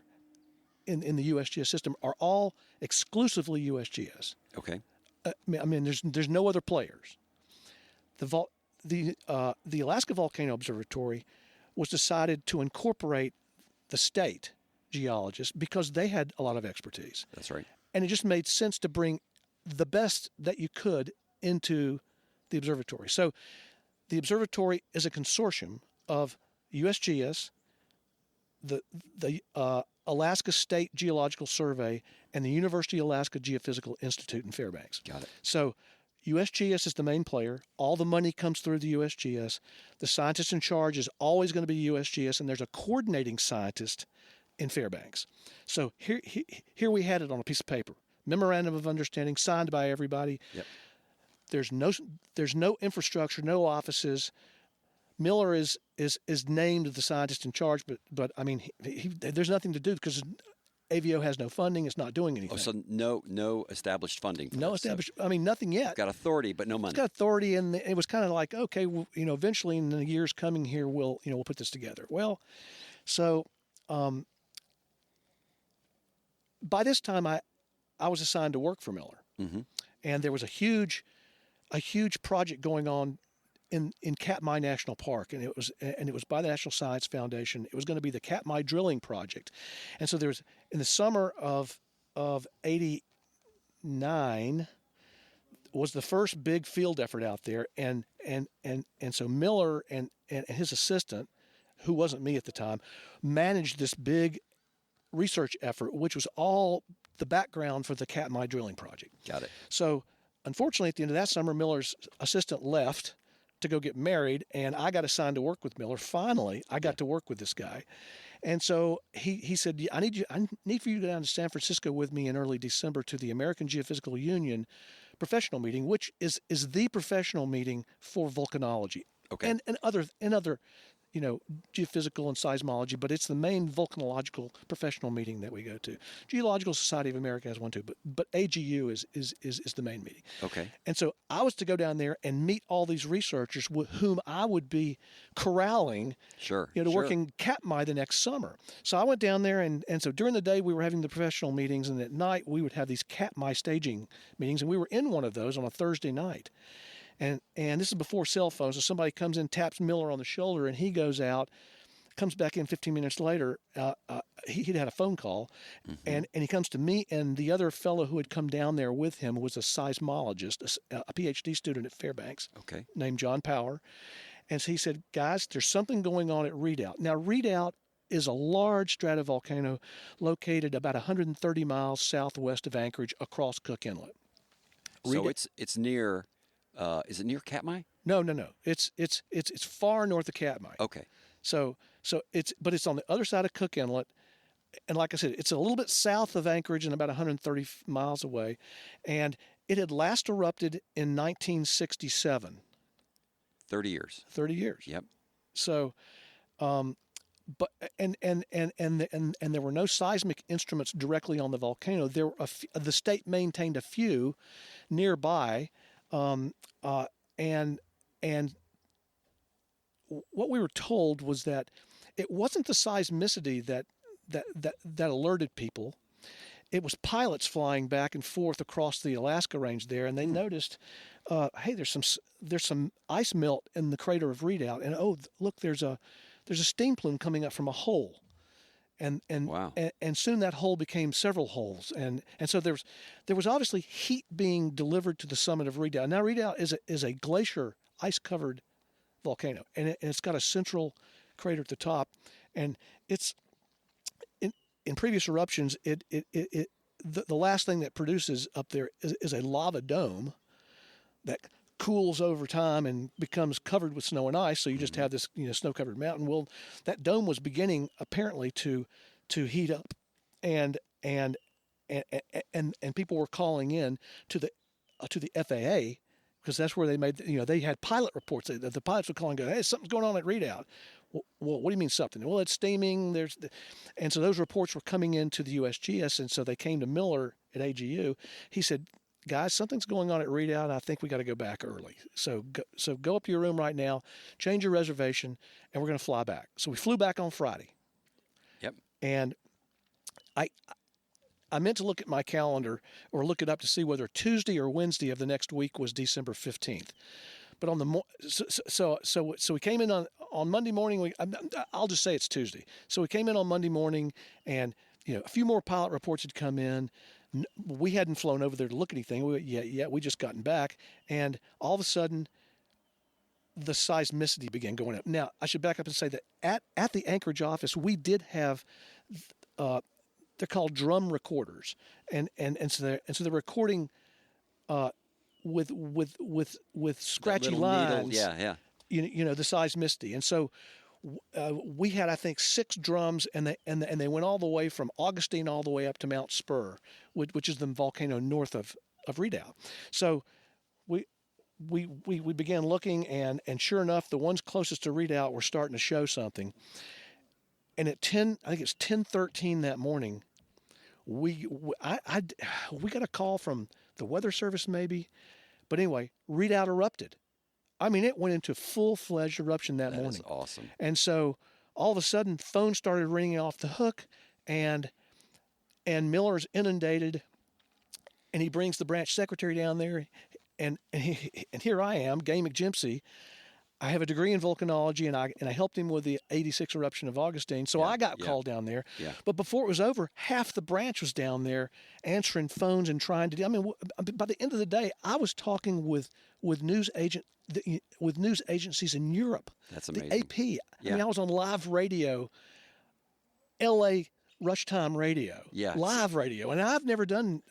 in the USGS system, are all exclusively USGS. Okay. I mean, there's no other players. The Alaska Volcano Observatory was decided to incorporate the state geologists because they had a lot of expertise. That's right. And it just made sense to bring the best that you could into the observatory. So the observatory is a consortium of USGS, the Alaska State Geological Survey, and the University of Alaska Geophysical Institute in Fairbanks. Got it. So USGS is the main player. All the money comes through the USGS. The scientist in charge is always going to be USGS, and there's a coordinating scientist in Fairbanks. So here we had it on a piece of paper. Memorandum of Understanding signed by everybody. Yep. There's no infrastructure, no offices. Miller is named the scientist in charge, but I mean, there's nothing to do because AVO has no funding. It's not doing anything. Oh, so no established funding. For no this. established. I mean, nothing yet. It's got authority, but no money. It's got authority, and it was kind of like, okay, well, eventually in the years coming here, we'll put this together. Well, so by this time, I was assigned to work for Miller, and there was a huge project going on in Katmai National Park, and it was by the National Science Foundation. It was going to be the Katmai drilling project, and so there was, in the summer of '89 was the first big field effort out there, and so Miller and his assistant, who wasn't me at the time, managed this big research effort, which was all the background for the Katmai drilling project. Got it. So unfortunately, at the end of that summer, Miller's assistant left to go get married, and I got assigned to work with Miller. Finally, I got to work with this guy. And so he said, I need for you to go down to San Francisco with me in early December to the American Geophysical Union professional meeting, which is the professional meeting for volcanology. Okay. And other geophysical and seismology, but it's the main volcanological professional meeting that we go to. Geological Society of America has one too, but AGU is the main meeting. Okay. And so I was to go down there and meet all these researchers with whom I would be corralling, to work in Katmai the next summer. So I went down there, and so during the day we were having the professional meetings, and at night we would have these Katmai staging meetings, and we were in one of those on a Thursday night. And this is before cell phones. So somebody comes in, taps Miller on the shoulder, and he goes out, comes back in 15 minutes later. He'd had a phone call, and he comes to me, and the other fellow who had come down there with him was a seismologist, a PhD student at Fairbanks, named John Power. And so he said, guys, there's something going on at Redoubt. Now, Redoubt is a large stratovolcano located about 130 miles southwest of Anchorage across Cook Inlet. So it's near... is it near Katmai? No. It's far north of Katmai. Okay. So it's on the other side of Cook Inlet, and like I said, it's a little bit south of Anchorage and about 130 miles away, and it had last erupted in 1967. 30 years. 30 years. Yep. So, but and there were no seismic instruments directly on the volcano. There were the state maintained a few nearby. And what we were told was that it wasn't the seismicity that alerted people. It was pilots flying back and forth across the Alaska range there, and they noticed, hey, there's some ice melt in the crater of Redoubt, and oh, look, there's a steam plume coming up from a hole, and Wow. and soon that hole became several holes, and so there was obviously heat being delivered to the summit of Redoubt. Now Redoubt is a glacier, ice covered volcano, and it's got a central crater at the top, and it's in previous eruptions, the last thing that produces up there is a lava dome that cools over time and becomes covered with snow and ice. So you just have this snow-covered mountain. Well, that dome was beginning apparently to heat up, and people were calling in to the FAA, because that's where they made they had pilot reports. The pilots would call and go, hey, something's going on at Redoubt. Well, what do you mean something? Well, it's steaming. And so those reports were coming into the USGS, and so they came to Miller at AGU. He said, guys, something's going on at Redoubt. I think we got to go back early. So go up to your room right now, change your reservation, and we're going to fly back. So we flew back on Friday. Yep. And I meant to look at my calendar or look it up to see whether Tuesday or Wednesday of the next week was December 15th. But on the so we came in on Monday morning. I'll just say it's Tuesday. So we came in on Monday morning, and a few more pilot reports had come in. We hadn't flown over there to look at anything. We just gotten back, and all of a sudden, the seismicity began going up. Now I should back up and say that at the Anchorage office, we did have. They're called drum recorders, and so they're recording. With scratchy lines, needle. Yeah. The seismicity, and so we had, I think, 6 drums, and they went all the way from Augustine all the way up to Mount Spur, which is the volcano north of Redoubt. So we began looking, and sure enough, the ones closest to Redoubt were starting to show something. And at 10:13 that morning, we got a call from the Weather Service maybe, but anyway, Redoubt erupted. I mean, it went into full-fledged eruption that morning. That is awesome. And so all of a sudden, phones started ringing off the hook, and Miller's inundated, and he brings the branch secretary down there, and here I am, Game McGimsey. I have a degree in volcanology, and I helped him with the 86 eruption of Augustine. So I got called down there. Yeah. But before it was over, half the branch was down there answering phones and trying to. I mean, by the end of the day, I was talking with news agencies in Europe. That's amazing. The AP. Yeah. I mean, I was on live radio, L.A. rush time radio, live radio, and I'd never done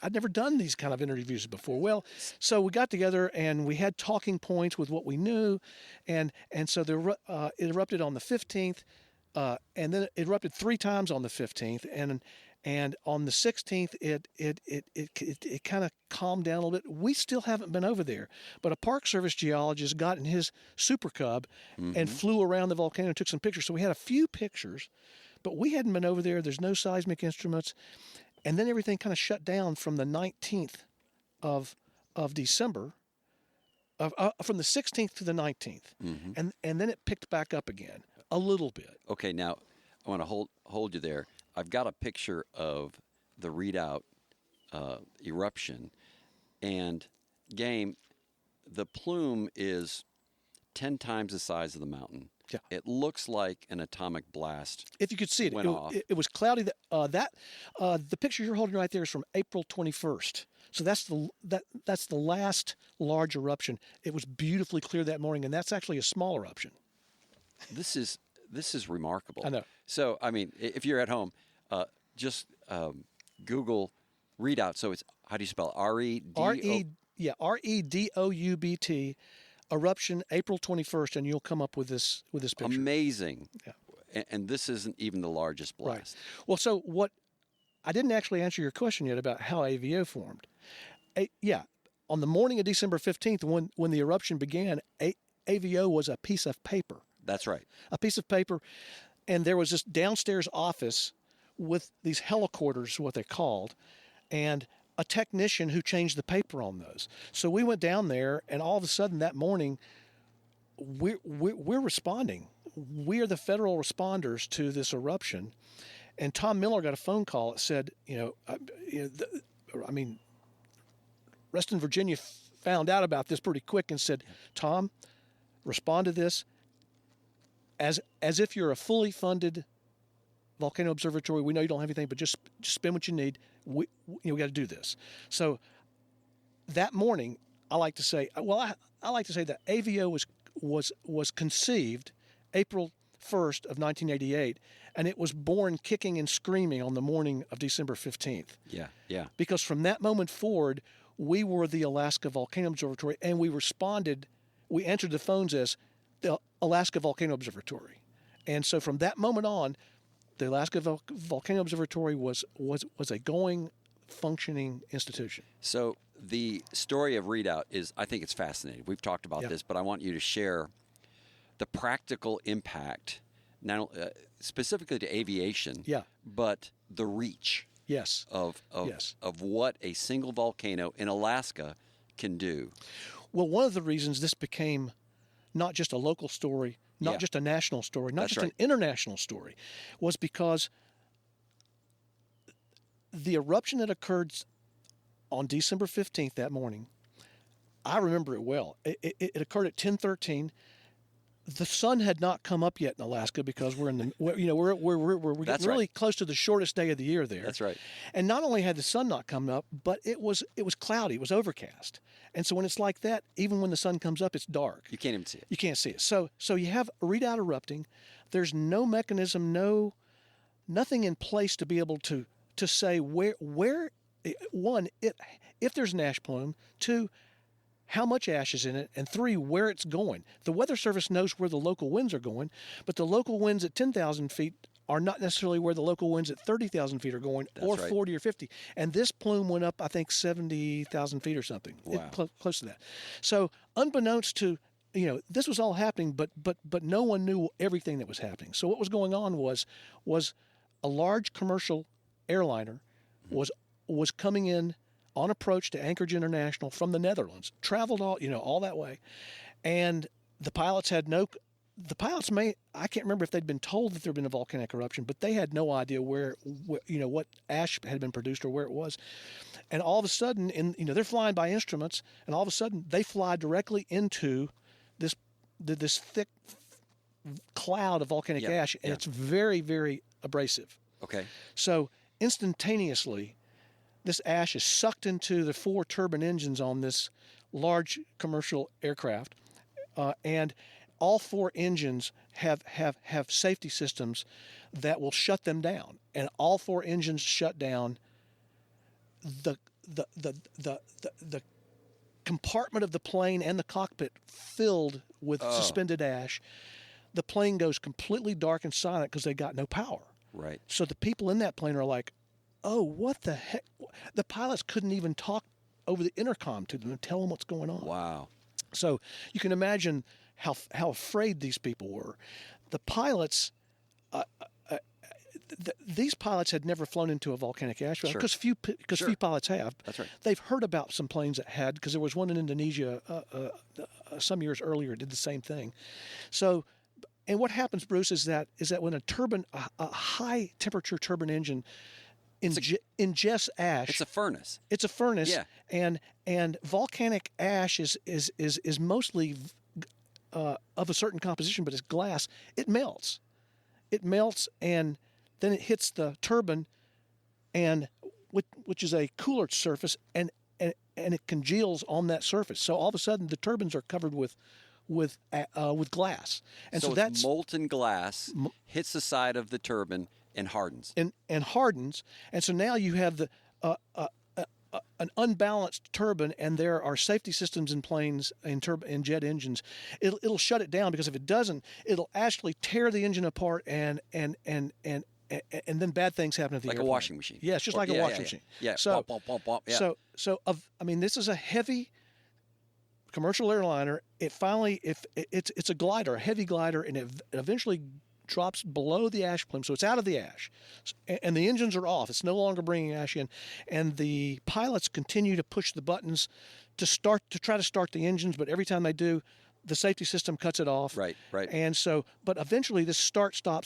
these kind of interviews before. Well, so we got together and we had talking points with what we knew, and so it erupted on the 15th, and then it erupted 3 times on the 15th, and on the 16th it kind of calmed down a little bit. We still haven't been over there, but a Park Service geologist got in his Super Cub and flew around the volcano and took some pictures. So we had a few pictures. But we hadn't been over there. There's no seismic instruments. And then everything kind of shut down from the 19th of December, from the 16th to the 19th. And then it picked back up again a little bit. Okay, now I want to hold you there. I've got a picture of the Redoubt eruption. And, Game, the plume is 10 times the size of the mountain. Yeah. It looks like an atomic blast. If you could see it, it was cloudy. The picture you're holding right there is from April 21st. So that's the last large eruption. It was beautifully clear that morning, and that's actually a small eruption. This is remarkable. I know. So, I mean, if you're at home, just Google Redoubt. So it's, how do you spell R-E-D-O? R-E-D-O-U-B-T. Eruption April 21st, and you'll come up with this picture. Amazing. Yeah. And this isn't even the largest blast. Right. Well, so I didn't actually answer your question yet about how AVO formed. On the morning of December 15th, when the eruption began, AVO was a piece of paper. That's right. A piece of paper, and there was this downstairs office with these helicorders, what they're called, and a technician who changed the paper on those. So we went down there, and all of a sudden that morning, we're responding. We are the federal responders to this eruption. And Tom Miller got a phone call that said, Reston, Virginia found out about this pretty quick and said, Tom, respond to this as if you're a fully funded volcano observatory. We know you don't have anything, but just spend what you need. We got to do this. So that morning, I like to say that AVO was conceived April 1st of 1988, and it was born kicking and screaming on the morning of December 15th. Yeah. Because from that moment forward, we were the Alaska Volcano Observatory, and we answered the phones as the Alaska Volcano Observatory. And so from that moment on, the Alaska Volcano Observatory was a going, functioning institution. So the story of Redoubt I think it's fascinating. We've talked about this, but I want you to share the practical impact, not specifically to aviation, but the reach of what a single volcano in Alaska can do. Well, one of the reasons this became not just a local story, not just a national story, not an international story, was because the eruption that occurred on December 15th that morning, I remember it well. It occurred at 10:13. The sun had not come up yet in Alaska because we're getting really close to the shortest day of the year there. That's right. And not only had the sun not come up, but it was cloudy. It was overcast. And so when it's like that, even when the sun comes up, it's dark. You can't even see it. You can't see it. So you have a Redoubt erupting. There's no mechanism, nothing in place to be able to say where one, if there's an ash plume, two, how much ash is in it, and three, where it's going. The Weather Service knows where the local winds are going, but the local winds at 10,000 feet are not necessarily where the local winds at 30,000 feet are going, or 40 or 50. And this plume went up, I think, 70,000 feet or something. Wow. Close to that. So unbeknownst to, this was all happening, but no one knew everything that was happening. So what was going on was a large commercial airliner was coming in on approach to Anchorage International from the Netherlands, traveled all that way, and the pilots I can't remember if they'd been told that there'd been a volcanic eruption, but they had no idea where what ash had been produced or where it was, and all of a sudden, they're flying by instruments, and all of a sudden they fly directly into this thick cloud of volcanic ash, and it's very, very abrasive. Okay. So instantaneously, this ash is sucked into the 4 turbine engines on this large commercial aircraft, and all 4 engines have safety systems that will shut them down. And all 4 engines shut down. The compartment of the plane and the cockpit filled with suspended ash. The plane goes completely dark and silent because they got no power. Right. So the people in that plane are like, oh, what the heck? The pilots couldn't even talk over the intercom to them and tell them what's going on. Wow. So you can imagine how afraid these people were. The pilots, these pilots had never flown into a volcanic ash cloud because few pilots have. That's right. They've heard about some planes that had, because there was one in Indonesia some years earlier did the same thing. So, and what happens, Bruce, is that when a high temperature turbine engine ingests ash. It's a furnace. It's a furnace. Yeah. And volcanic ash is mostly of a certain composition, but it's glass. It melts. And then it hits the turbine, and which is a cooler surface, and it congeals on that surface. So all of a sudden, the turbines are covered with glass, and so that's molten glass hits the side of the turbine and hardens. And hardens, and so now you have an unbalanced turbine, and there are safety systems in planes and jet engines. It'll shut it down, because if it doesn't, it'll actually tear the engine apart, and then bad things happen to the airplane. Like a washing machine. Yeah, it's just like a washing machine. Yeah. So, Yeah. This is a heavy commercial airliner. It's a glider, a heavy glider, and it eventually drops below the ash plume, so it's out of the ash, and the engines are off. It's no longer bringing ash in, and the pilots continue to push the buttons to try to start the engines, but every time they do, the safety system cuts it off. Right. And so, but eventually this start, stop,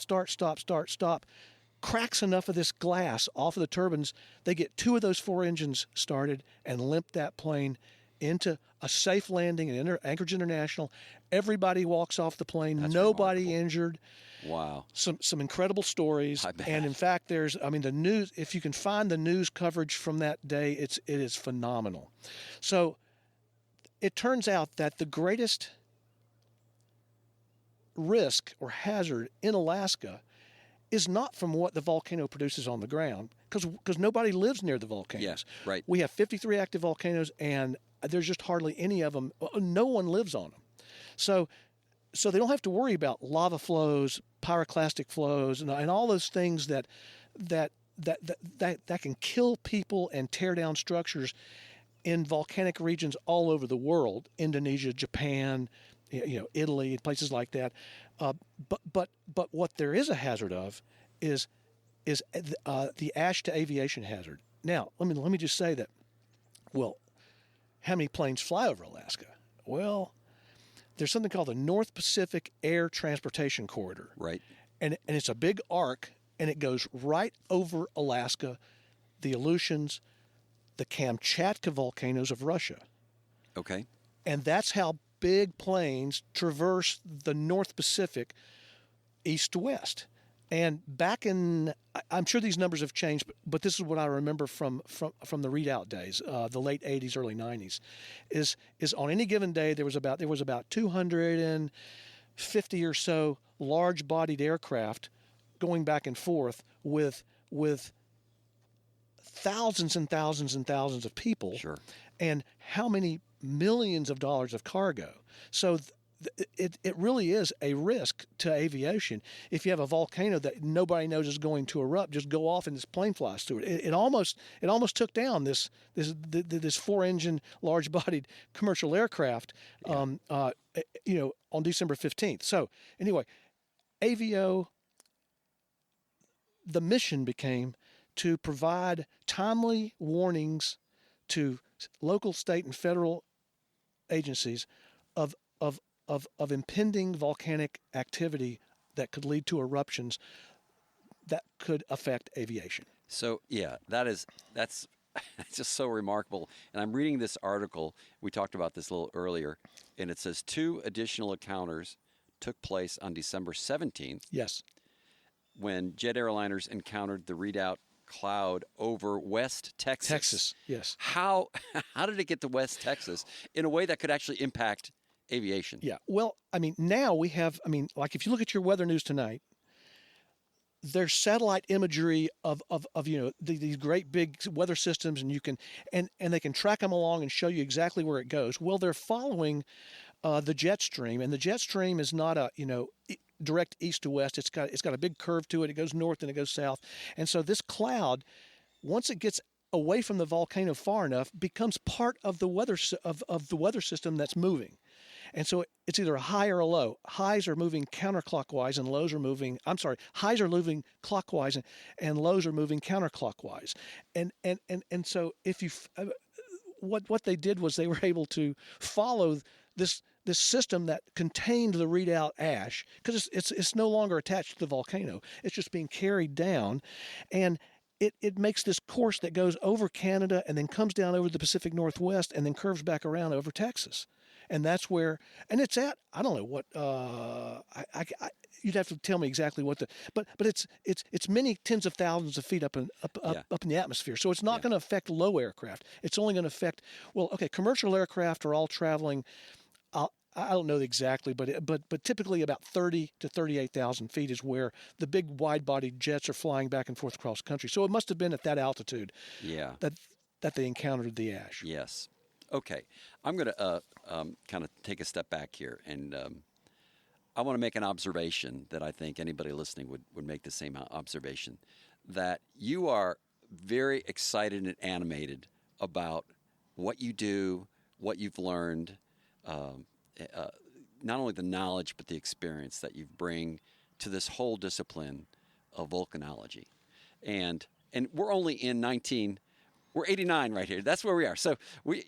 cracks enough of this glass off of the turbines, they get 2 of those 4 engines started and limp that plane into a safe landing at Anchorage International. Everybody walks off the plane, That's nobody remarkable. Injured. Wow. Some incredible stories. I bet. And in fact, the news, if you can find the news coverage from that day, it is phenomenal. So it turns out that the greatest risk or hazard in Alaska is not from what the volcano produces on the ground, because nobody lives near the volcanoes. Yes, right. We have 53 active volcanoes, and there's just hardly any of them. No one lives on them. So they don't have to worry about lava flows, pyroclastic flows, and all those things that can kill people and tear down structures in volcanic regions all over the world, Indonesia, Japan, Italy, places like that. But what there is a hazard of is the ash to aviation hazard. Now, let me just say that. Well, how many planes fly over Alaska? Well, there's something called the North Pacific Air Transportation Corridor. Right. And it's a big arc, and it goes right over Alaska, the Aleutians, the Kamchatka volcanoes of Russia. Okay. And that's how big planes traverse the North Pacific east to west. And back in, I'm sure these numbers have changed, but this is what I remember from the readout days, the late 80s, early 90s, is on any given day there was about 250 or so large-bodied aircraft going back and forth with thousands and thousands and thousands of people. Sure. And how many millions of dollars of cargo. So it really is a risk to aviation. If you have a volcano that nobody knows is going to erupt, just go off and this plane flies through it. It almost took down this 4-engine large-bodied commercial aircraft, on December 15th. So anyway, AVO, the mission became to provide timely warnings to local, state, and federal agencies of impending volcanic activity that could lead to eruptions that could affect aviation. So that's just so remarkable. And I'm reading this article. We talked about this a little earlier, and it says 2 additional encounters took place on December 17th. Yes. When jet airliners encountered the Redoubt cloud over West Texas. Texas, yes. How did it get to West Texas in a way that could actually impact aviation? Yeah. Well, now we have, like if you look at your weather news tonight, there's satellite imagery of these great big weather systems, and you can and they can track them along and show you exactly where it goes. Well, they're following the jet stream, and the jet stream is not a direct east to west. It's got a big curve to it. It goes north and it goes south, and so this cloud, once it gets away from the volcano far enough, becomes part of the weather of the weather system that's moving. And so it's either a high or a low. Highs are moving counterclockwise and lows are moving, highs are moving clockwise and lows are moving counterclockwise. And so if you, what they did was they were able to follow this system that contained the Redoubt ash, because it's no longer attached to the volcano. It's just being carried down, and it makes this course that goes over Canada and then comes down over the Pacific Northwest and then curves back around over Texas. And that's where, and it's at, I don't know what, you'd have to tell me exactly what but it's many tens of thousands of feet up in the atmosphere. So it's not going to affect low aircraft. It's only going to affect, commercial aircraft are all traveling, I don't know exactly, but typically about 30 to 38,000 feet is where the big wide-bodied jets are flying back and forth across the country. So it must have been at that altitude that they encountered the ash. Yes. Okay. I'm going to kind of take a step back here, and I want to make an observation that I think anybody listening would make the same observation, that you are very excited and animated about what you do, what you've learned, not only the knowledge but the experience that you bring to this whole discipline of volcanology. And we're only in we're 89 right here. That's where we are. So we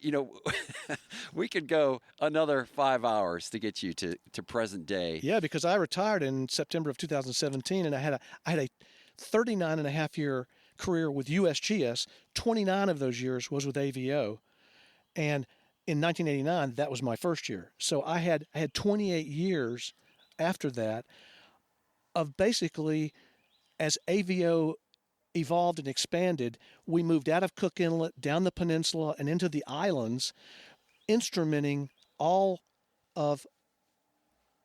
could go another 5 hours to get you to present day. Yeah, because I retired in September of 2017, and I had a 39 and a half year career with USGS. 29 of those years was with AVO, and in 1989 that was my first year. So I had 28 years after that of basically, as AVO evolved and expanded, we moved out of Cook Inlet, down the peninsula, and into the islands, instrumenting all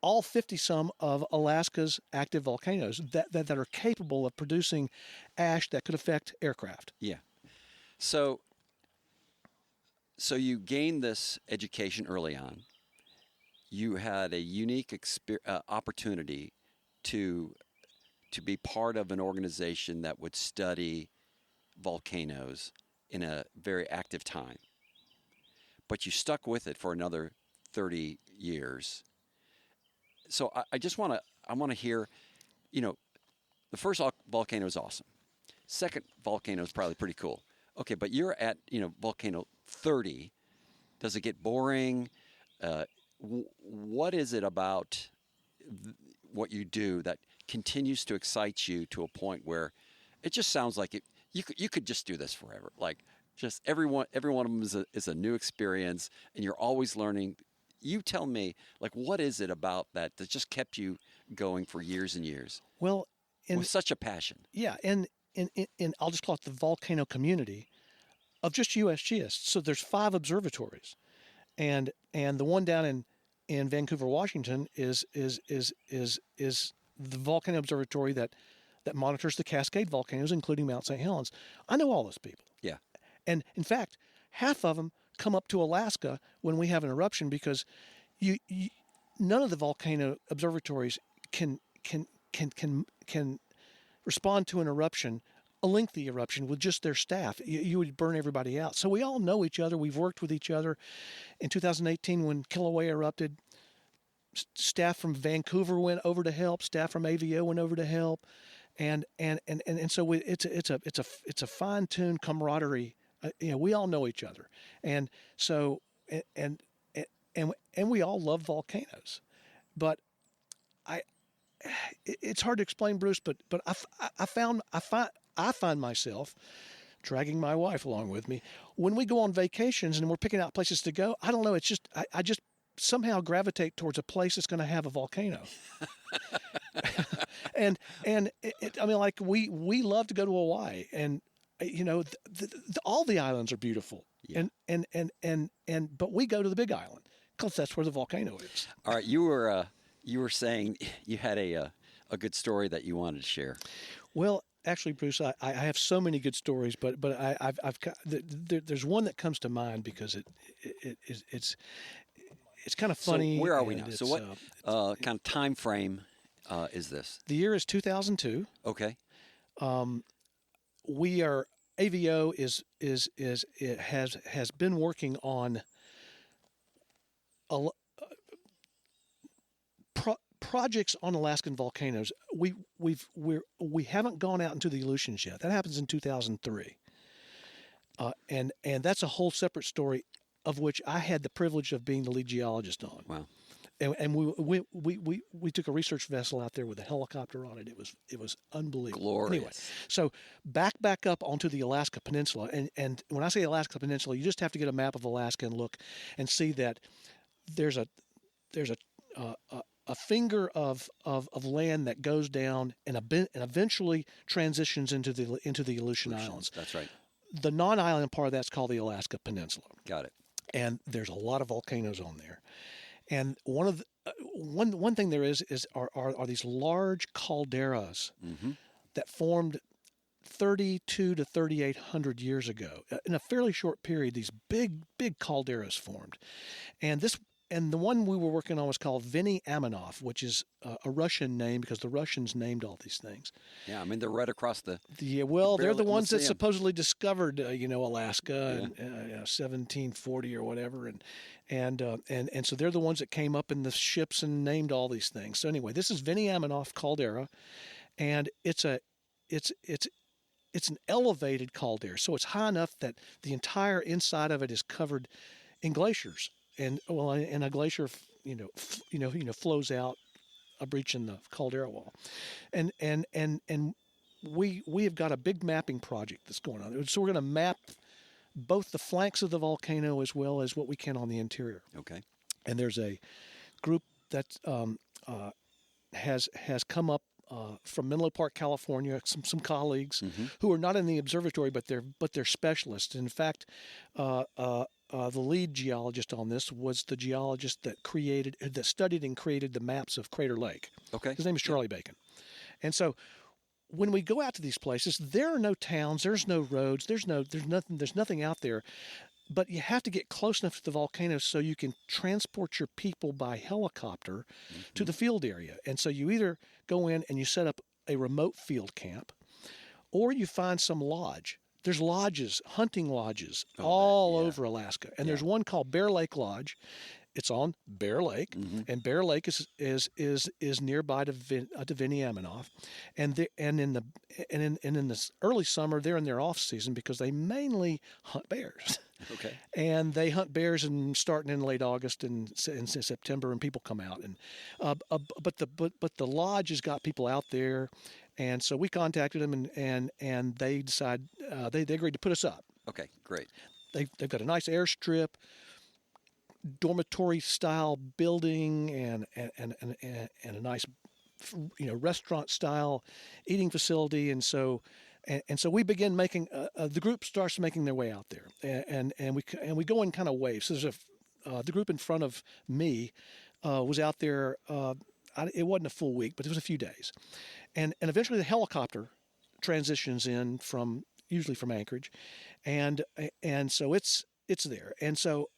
50-some of Alaska's active volcanoes that are capable of producing ash that could affect aircraft. Yeah. So you gained this education early on. You had a unique opportunity to be part of an organization that would study volcanoes in a very active time. But you stuck with it for another 30 years. So I just want to hear, the first volcano is awesome. Second volcano is probably pretty cool. Okay, but you're at, volcano 30. Does it get boring? What is it about what you do that continues to excite you to a point where it just sounds like you could just do this forever? Like, just every one of them is a new experience, and you're always learning. You tell me, like, what is it about that just kept you going for years and years? Well, with such a passion. Yeah, and I'll just call it the volcano community of just USGS. So there's 5 observatories, and the one down in Vancouver, Washington is the volcano observatory that monitors the Cascade volcanoes, including Mount St. Helens. I know all those people. Yeah. And in fact, half of them come up to Alaska when we have an eruption, because none of the volcano observatories can respond to an eruption, a lengthy eruption, with just their staff. You would burn everybody out. So we all know each other. We've worked with each other. In 2018, when Kilauea erupted, staff from Vancouver went over to help. Staff from AVO went over to help, and so it's a fine-tuned camaraderie. We all know each other, and so and we all love volcanoes, but it's hard to explain, Bruce. But I find myself dragging my wife along with me when we go on vacations and we're picking out places to go. I don't know. It's just I just somehow gravitate towards a place that's going to have a volcano. and like we love to go to Hawaii, and all the islands are beautiful. Yeah. And but we go to the Big Island because that's where the volcano is. All right, you were saying you had a good story that you wanted to share. Well, actually, Bruce, I have so many good stories, but I've got, there's one that comes to mind because it's kind of funny. So where are we now? So what kind of time frame is this? The year is 2002. Okay. We are AVO has been working on projects on Alaskan volcanoes. We haven't gone out into the Aleutians yet. That happens in 2003, and that's a whole separate story, of which I had the privilege of being the lead geologist on. Wow. And we took a research vessel out there with a helicopter on it. It was unbelievable. Glorious. Anyway, so back up onto the Alaska Peninsula, and when I say Alaska Peninsula, you just have to get a map of Alaska and look and see that there's a finger of land that goes down and eventually transitions into the Aleutian Islands. That's right. The non-island part of that's called the Alaska Peninsula. Got it. And there's a lot of volcanoes on there. And one thing there are these large calderas that formed 32 to 3,800 years ago. In a fairly short period, these big calderas formed, and the one we were working on was called Veni Amenov, which is a Russian name because the Russians named all these things. Yeah, I mean they're right across the. Yeah, well, they're the ones that supposedly discovered, Alaska in 1740 or whatever, and so they're the ones that came up in the ships and named all these things. So anyway, this is Veni Amenov caldera, and it's it's an elevated caldera, so it's high enough that the entire inside of it is covered in glaciers, and a glacier, flows out a breach in the caldera wall, and we have got a big mapping project that's going on. So we're going to map both the flanks of the volcano as well as what we can on the interior. Okay. And there's a group that has come up from Menlo Park, California. Some colleagues who are not in the observatory, but they're specialists. In fact, the lead geologist on this was the geologist that studied and created the maps of Crater Lake. Okay. His name is Charlie Bacon, and so. When we go out to these places, there are no towns, there's no roads, there's nothing out there, but you have to get close enough to the volcano so you can transport your people by helicopter to the field area. And so you either go in and you set up a remote field camp, or you find some lodge. There's lodges, hunting lodges, all over Alaska, and there's one called Bear Lake Lodge. It's on Bear Lake, and Bear Lake is nearby to Viniaminoff, and in the early summer they're in their off season because they mainly hunt bears. Okay. And they hunt bears starting in late August and in September, and people come out. And but the lodge has got people out there, and so we contacted them, and they decide they agreed to put us up. Okay, great. They've got a nice airstrip, dormitory style building, and a nice restaurant style eating facility, and so we begin making the group starts making their way out there, and we go in kind of waves. So there's the group in front of me was out there. It wasn't a full week, but it was a few days, and eventually the helicopter transitions in usually from Anchorage, and so it's there, and so.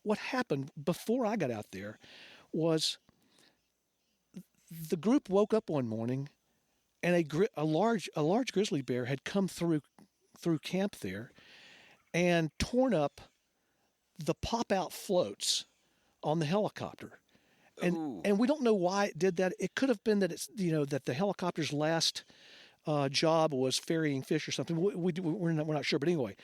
What happened before I got out there was the group woke up one morning, and a large grizzly bear had come through camp there, and torn up the pop out floats on the helicopter, and we don't know why it did that. It could have been that that the helicopter's last job was ferrying fish or something. We're not sure, but anyway.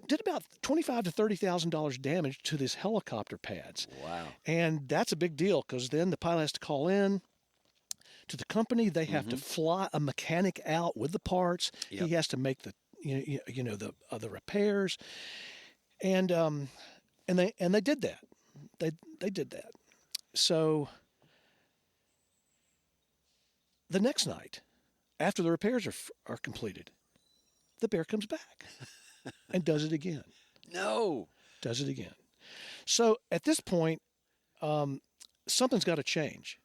Did about $25,000 to $30,000 damage to these helicopter pads. Wow! And that's a big deal because then the pilot has to call in to the company. They have to fly a mechanic out with the parts. Yep. He has to make the the repairs, and they did that. They did that. So the next night, after the repairs are completed, the bear comes back. And does it again. No. Does it again. So at this point, something's got to change.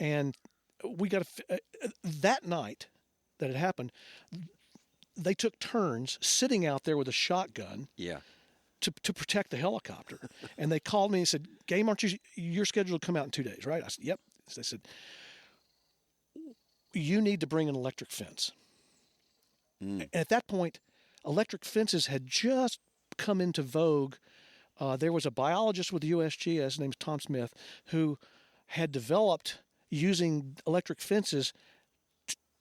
And we got to, that night that it happened, they took turns sitting out there with a shotgun to protect the helicopter. And they called me and said, Game, you're scheduled to come out in 2 days, right? I said, yep. They said, you need to bring an electric fence. And at that point, electric fences had just come into vogue. There was a biologist with the USGS, his name's Tom Smith, who had developed using electric fences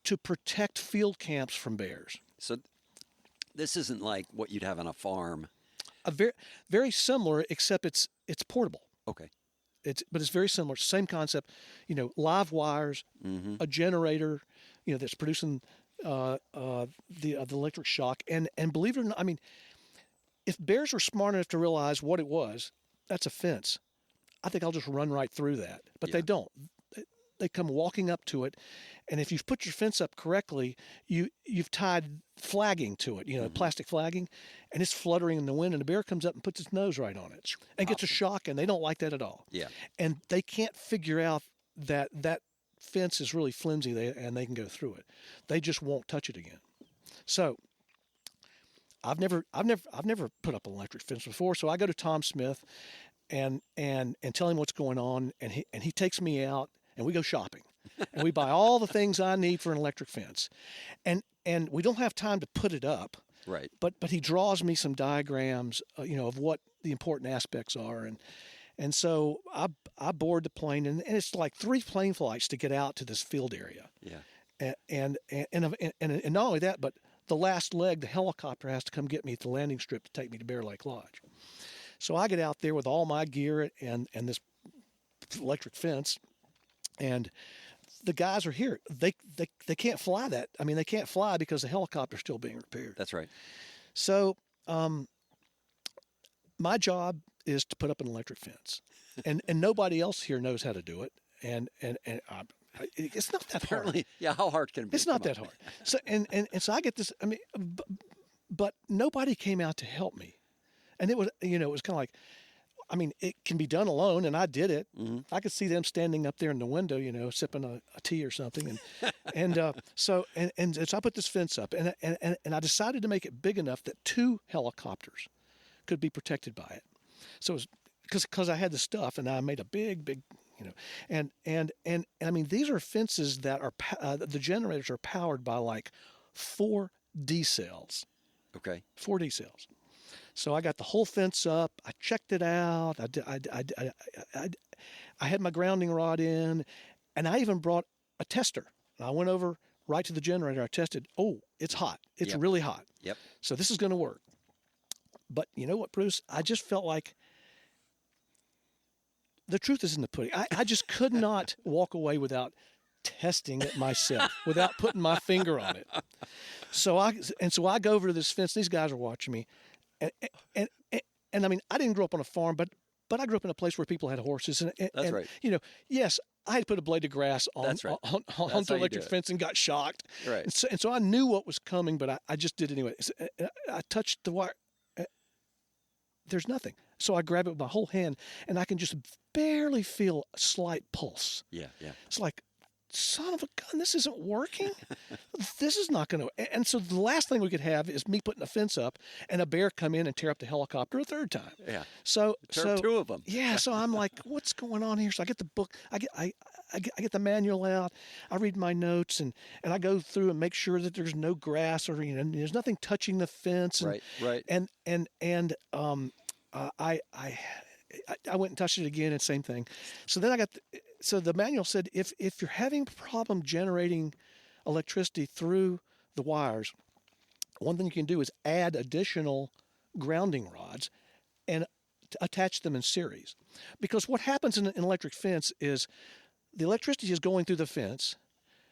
to protect field camps from bears. So this isn't like what you'd have on a farm. Very, very similar, except it's portable. Okay. But it's very similar. Same concept. Live wires, a generator, that's producing the electric shock, and believe it or not, I mean, if bears were smart enough to realize what it was, that's a fence. I think I'll just run right through that, but they don't. They come walking up to it, and if you've put your fence up correctly, you've tied flagging to it, plastic flagging, and it's fluttering in the wind, and the bear comes up and puts its nose right on it and gets a shock, and they don't like that at all. Yeah, and they can't figure out that fence is really flimsy, and they can go through it. They just won't touch it again. So I've never put up an electric fence before. So I go to Tom Smith and tell him what's going on, and he takes me out, and we go shopping, and we buy all the things I need for an electric fence, and we don't have time to put it up. Right. But he draws me some diagrams, of what the important aspects are, and so I board the plane, and it's like 3 plane flights to get out to this field area. Yeah. and not only that, but the last leg, the helicopter has to come get me at the landing strip to take me to Bear Lake Lodge. So I get out there with all my gear and this electric fence, and the guys are here. They can't fly that. I mean, they can't fly because the helicopter's still being repaired. That's right. So my job is to put up an electric fence, and nobody else here knows how to do it. And it's not that hard. Yeah, how hard can it be? It's not that hard. So and so I get this. I mean, but nobody came out to help me, and it was it was kind of like, I mean, it can be done alone, and I did it. Mm-hmm. I could see them standing up there in the window, sipping a tea or something, so I put this fence up, and I decided to make it big enough that 2 helicopters could be protected by it. So it was because I had the stuff, and I made a big. And I mean, these are fences that are the generators are powered by like 4 D cells. Okay. 4 D cells. So I got the whole fence up. I checked it out. I had my grounding rod in, and I even brought a tester. And I went over right to the generator. I tested. Oh, it's hot. It's really hot. Yep. So this is going to work. But you know what, Bruce? I just felt like the truth is in the pudding. I just could not walk away without testing it myself, without putting my finger on it. So I go over to this fence. These guys are watching me, and I mean, I didn't grow up on a farm, but I grew up in a place where people had horses. That's right. Yes, I had put a blade of grass on the electric fence and got shocked. Right. And so I knew what was coming, but I just did it anyway. I touched the wire. There's nothing. So I grab it with my whole hand, and I can just barely feel a slight pulse. Yeah. It's like, son of a gun, this isn't working. This is not going to. And so the last thing we could have is me putting a fence up and a bear come in and tear up the helicopter a 3rd time. Yeah. So 2 of them. Yeah. So I'm like, what's going on here? So I get the book. I get the manual out. I read my notes and I go through and make sure that there's no grass or there's nothing touching the fence. And, right. I went and touched it again, and same thing. So then so the manual said if you're having a problem generating electricity through the wires, one thing you can do is add additional grounding rods and attach them in series. Because what happens in an electric fence is the electricity is going through the fence.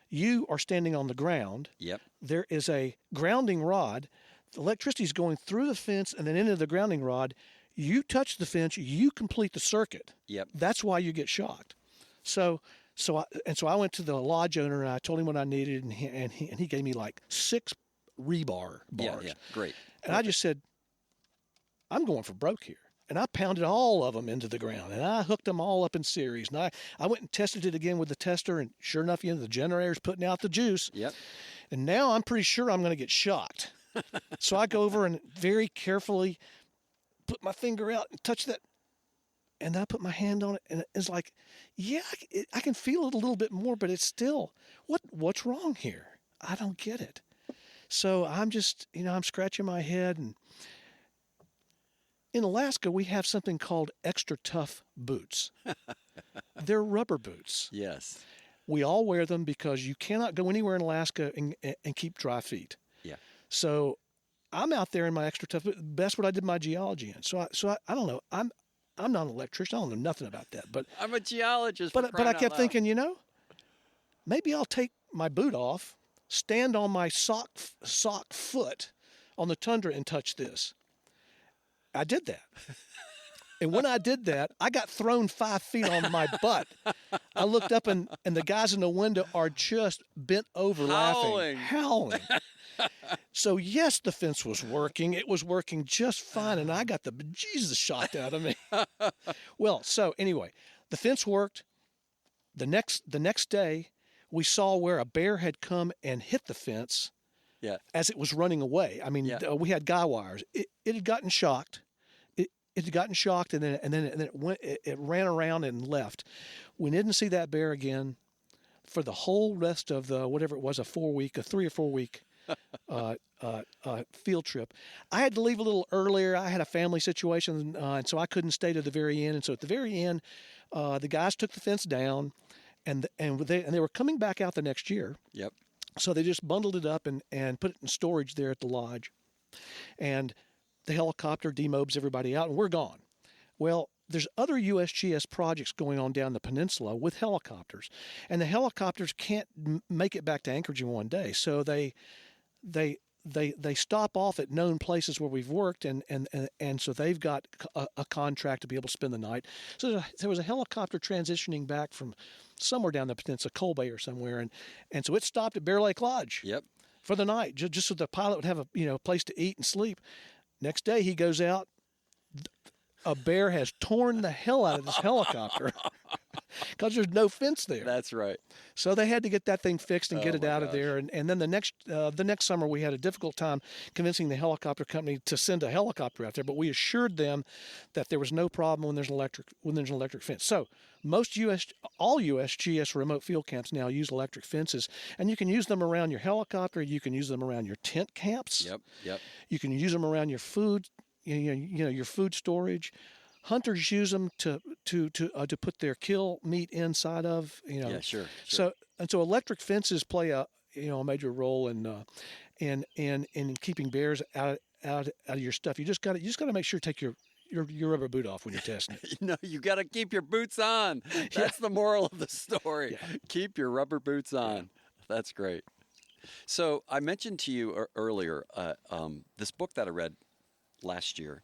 You are standing on the ground. Yep. There is a grounding rod. The electricity is going through the fence and then into the grounding rod. You touch the fence, you complete the circuit. Yep. That's why you get shocked. So I went to the lodge owner and I told him what I needed, and he gave me like 6 rebar bars. Yeah, great. And I just said, I'm going for broke here. And I pounded all of them into the ground, and I hooked them all up in series. And I went and tested it again with the tester, and sure enough, the generator's putting out the juice. Yep. And now I'm pretty sure I'm going to get shocked. So I go over and very carefully put my finger out and touch that, and then I put my hand on it, and it's like, yeah, I can feel it a little bit more, but it's still, what's wrong here? I don't get it. So I'm just, I'm scratching my head. And in Alaska, we have something called extra tough boots. They're rubber boots. Yes. We all wear them because you cannot go anywhere in Alaska and keep dry feet. Yeah. So I'm out there in my extra tough. That's what I did my geology in. So I don't know. I'm not an electrician. I don't know nothing about that. But I'm a geologist. But I kept thinking, maybe I'll take my boot off, stand on my sock foot on the tundra and touch this. I did that. And when I did that, I got thrown 5 feet on my butt. I looked up and the guys in the window are just bent over laughing, howling. So yes, the fence was working. It was working just fine, and I got the bejesus shocked out of me. Well, so anyway, the fence worked. The next day, we saw where a bear had come and hit the fence. Yeah. As it was running away. I mean, we had guy wires. It had gotten shocked. It had gotten shocked, and then it ran around and left. We didn't see that bear again for the whole rest of the whatever it was, a 3 or 4 week field trip. I had to leave a little earlier. I had a family situation, and so I couldn't stay to the very end. And so at the very end, the guys took the fence down, and they were coming back out the next year. Yep. So they just bundled it up and put it in storage there at the lodge. And the helicopter demobes everybody out, and we're gone. Well, there's other USGS projects going on down the peninsula with helicopters, and the helicopters can't make it back to Anchorage in one day. So they stop off at known places where we've worked, and so they've got a contract to be able to spend the night. So there was a helicopter transitioning back from somewhere down the peninsula, Coal Bay or somewhere, and so it stopped at Bear Lake Lodge. Yep. For the night, just so the pilot would have a place to eat and sleep. Next day he goes out. A bear has torn the hell out of this helicopter because there's no fence there. That's right. So they had to get that thing fixed and get it out of gosh. there. And then the next summer we had a difficult time convincing the helicopter company to send a helicopter out there. But we assured them that there was no problem when there's an electric fence. So all USGS remote field camps now use electric fences, and you can use them around your helicopter. You can use them around your tent camps. Yep. You can use them around your food. Your food storage. Hunters use them to put their kill meat inside of. Yeah, sure. So electric fences play a major role in keeping bears out of your stuff. You just got to make sure you take your rubber boot off when you're testing it. No, you got to keep your boots on. That's the moral of the story. Yeah. Keep your rubber boots on. That's great. So I mentioned to you earlier this book that I read last year,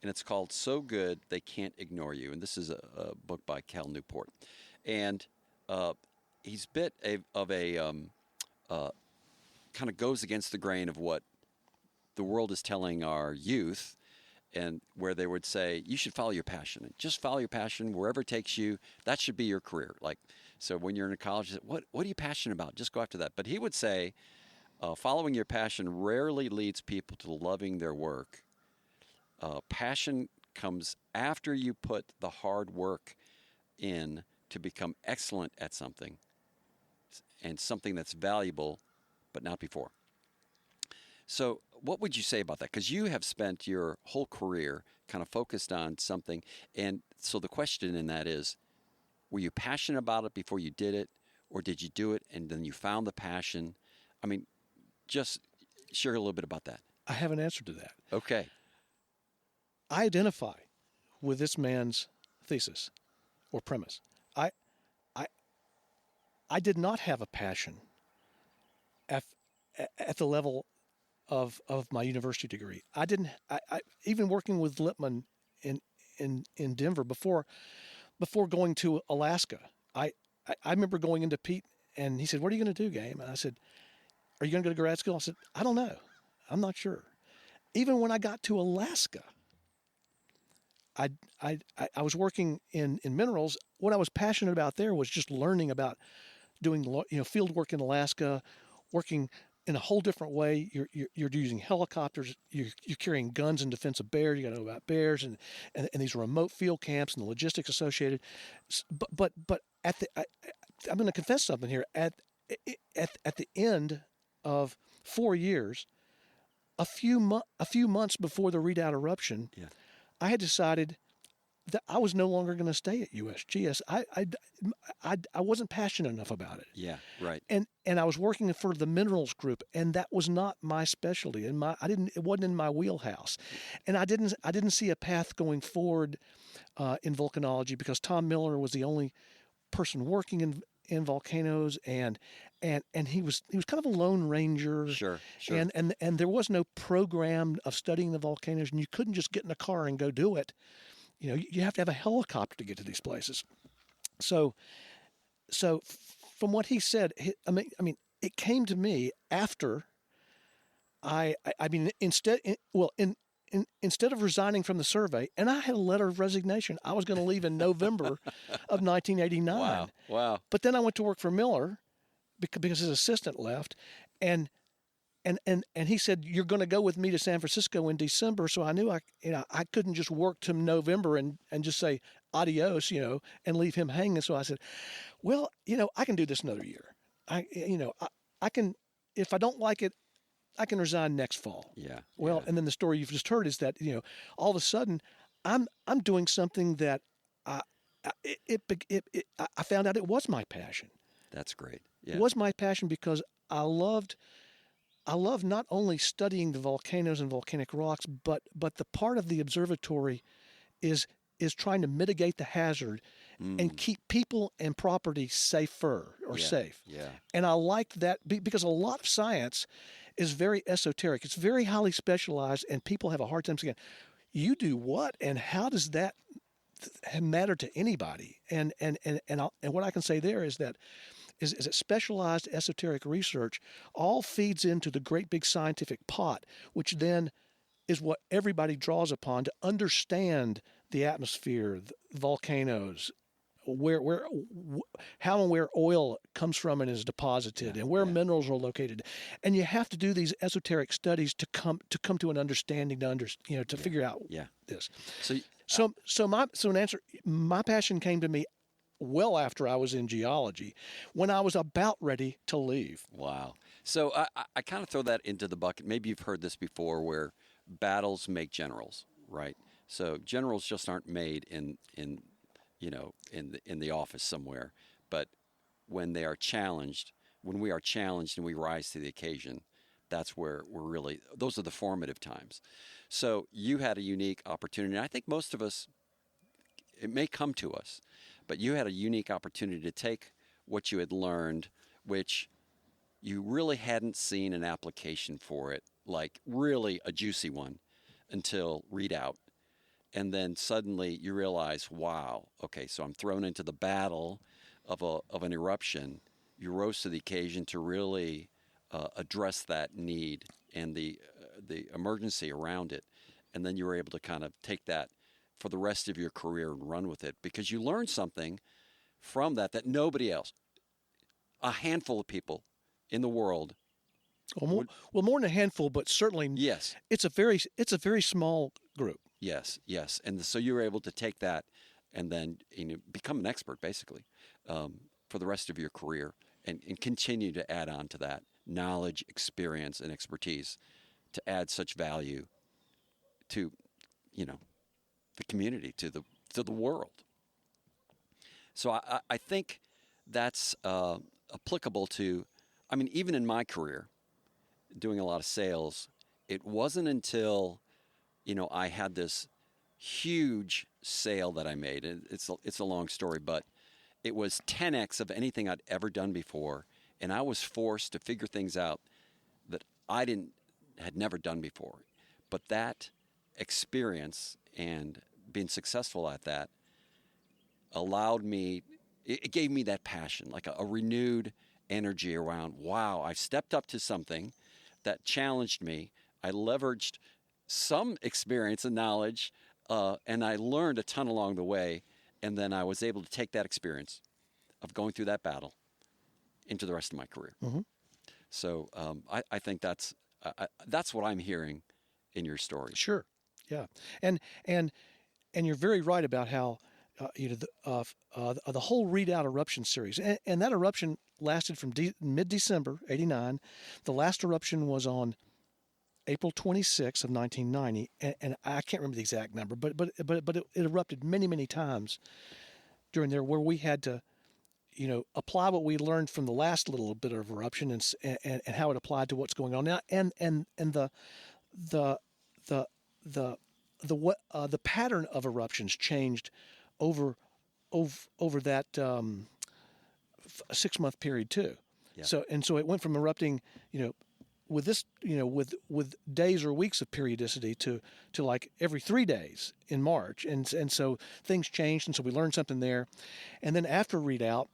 and it's called So Good They Can't Ignore You. And this is a book by Cal Newport. And he's bit of a kind of goes against the grain of what the world is telling our youth, and where they would say, you should follow your passion. And just follow your passion wherever it takes you. That should be your career. So when you're in college, what are you passionate about? Just go after that. But he would say, following your passion rarely leads people to loving their work. Passion comes after you put the hard work in to become excellent at something, and something that's valuable, but not before. So what would you say about that? Because you have spent your whole career kind of focused on something. And so the question in that is, were you passionate about it before you did it, or did you do it and then you found the passion? I mean, just share a little bit about that. I have an answer to that. Okay. I identify with this man's thesis or premise. I did not have a passion at the level of my university degree. I didn't. I even working with Lippman in Denver before going to Alaska. I remember going into Pete, and he said, "What are you going to do, Game?" And I said, "Are you going to go to grad school?" I said, "I don't know. I'm not sure." Even when I got to Alaska, I was working in minerals. What I was passionate about there was just learning about doing field work in Alaska, working in a whole different way. You're using helicopters. You're carrying guns in defense of bears. You got to know about bears and these remote field camps and the logistics associated. But I'm going to confess something here. At the end of 4 years, a few months before the Redoubt eruption, Yeah. I had decided that I was no longer going to stay at USGS. I wasn't passionate enough about it. Yeah, right. And I was working for the minerals group, and that was not my specialty. And it wasn't in my wheelhouse. And I didn't see a path going forward in volcanology, because Tom Miller was the only person working in volcanoes, and he was kind of a lone ranger. Sure. And there was no program of studying the volcanoes, and you couldn't just get in a car and go do it. You have to have a helicopter to get to these places. So from what he said, I mean, it came to me after instead of resigning from the survey, and I had a letter of resignation. I was going to leave in November of 1989. Wow. But then I went to work for Miller because his assistant left, and he said, "You're going to go with me to San Francisco in December." So I knew I couldn't just work to November and just say adios, and leave him hanging. So I said, "Well, I can do this another year. I can, if I don't like it, I can resign next fall." Yeah. Well, yeah. And then the story you've just heard is that all of a sudden I'm doing something that I found out it was my passion. That's great. Yeah. It was my passion because I loved not only studying the volcanoes and volcanic rocks, but the part of the observatory is trying to mitigate the hazard and keep people and property safer or safe. Yeah. And I liked that because a lot of science is very esoteric. It's very highly specialized, and people have a hard time saying, "You do what, and how does that matter to anybody?" And what I can say there is that specialized esoteric research all feeds into the great big scientific pot, which then is what everybody draws upon to understand the atmosphere, the volcanoes, how and where oil comes from and is deposited, and where minerals are located. And you have to do these esoteric studies to come to an understanding, to figure out this. My passion came to me well after I was in geology, when I was about ready to leave. Wow. So I kind of throw that into the bucket. Maybe you've heard this before, where battles make generals, right? So generals just aren't made in the office somewhere, but when we are challenged and we rise to the occasion, that's where those are the formative times. So you had a unique opportunity, and I think most of us, it may come to us, but you had a unique opportunity to take what you had learned, which you really hadn't seen an application for it, like really a juicy one, until readout. And then suddenly you realize, wow, okay, so I'm thrown into the battle of an eruption. You rose to the occasion to really address that need and the emergency around it. And then you were able to kind of take that for the rest of your career and run with it, because you learned something from that nobody else, a handful of people in the world. Well, more than a handful, but certainly yes, it's a very small group. Yes. And so you were able to take that and then become an expert, basically, for the rest of your career, and continue to add on to that knowledge, experience, and expertise to add such value to, the community, to the world. So I think that's applicable to, even in my career, doing a lot of sales, it wasn't until I had this huge sale that I made. It's a long story, but it was 10x of anything I'd ever done before, and I was forced to figure things out that I had never done before. But that experience and being successful at that allowed me. It gave me that passion, like a renewed energy around, wow, I stepped up to something that challenged me. I leveraged some experience and knowledge, and I learned a ton along the way, and then I was able to take that experience of going through that battle into the rest of my career. Mm-hmm. So I think that's what I'm hearing in your story. Sure, yeah, and you're very right about how the whole Readout eruption series, and that eruption lasted from mid-December '89. The last eruption was on April 26 of 1990, and I can't remember the exact number, but it erupted many times during there, where we had to, apply what we learned from the last little bit of eruption and how it applied to what's going on now, and the pattern of eruptions changed over that 6-month period too. Yeah. So it went from erupting, with this, with days or weeks of periodicity to like every 3 days in March, and so things changed, and so we learned something there, and then after Readout,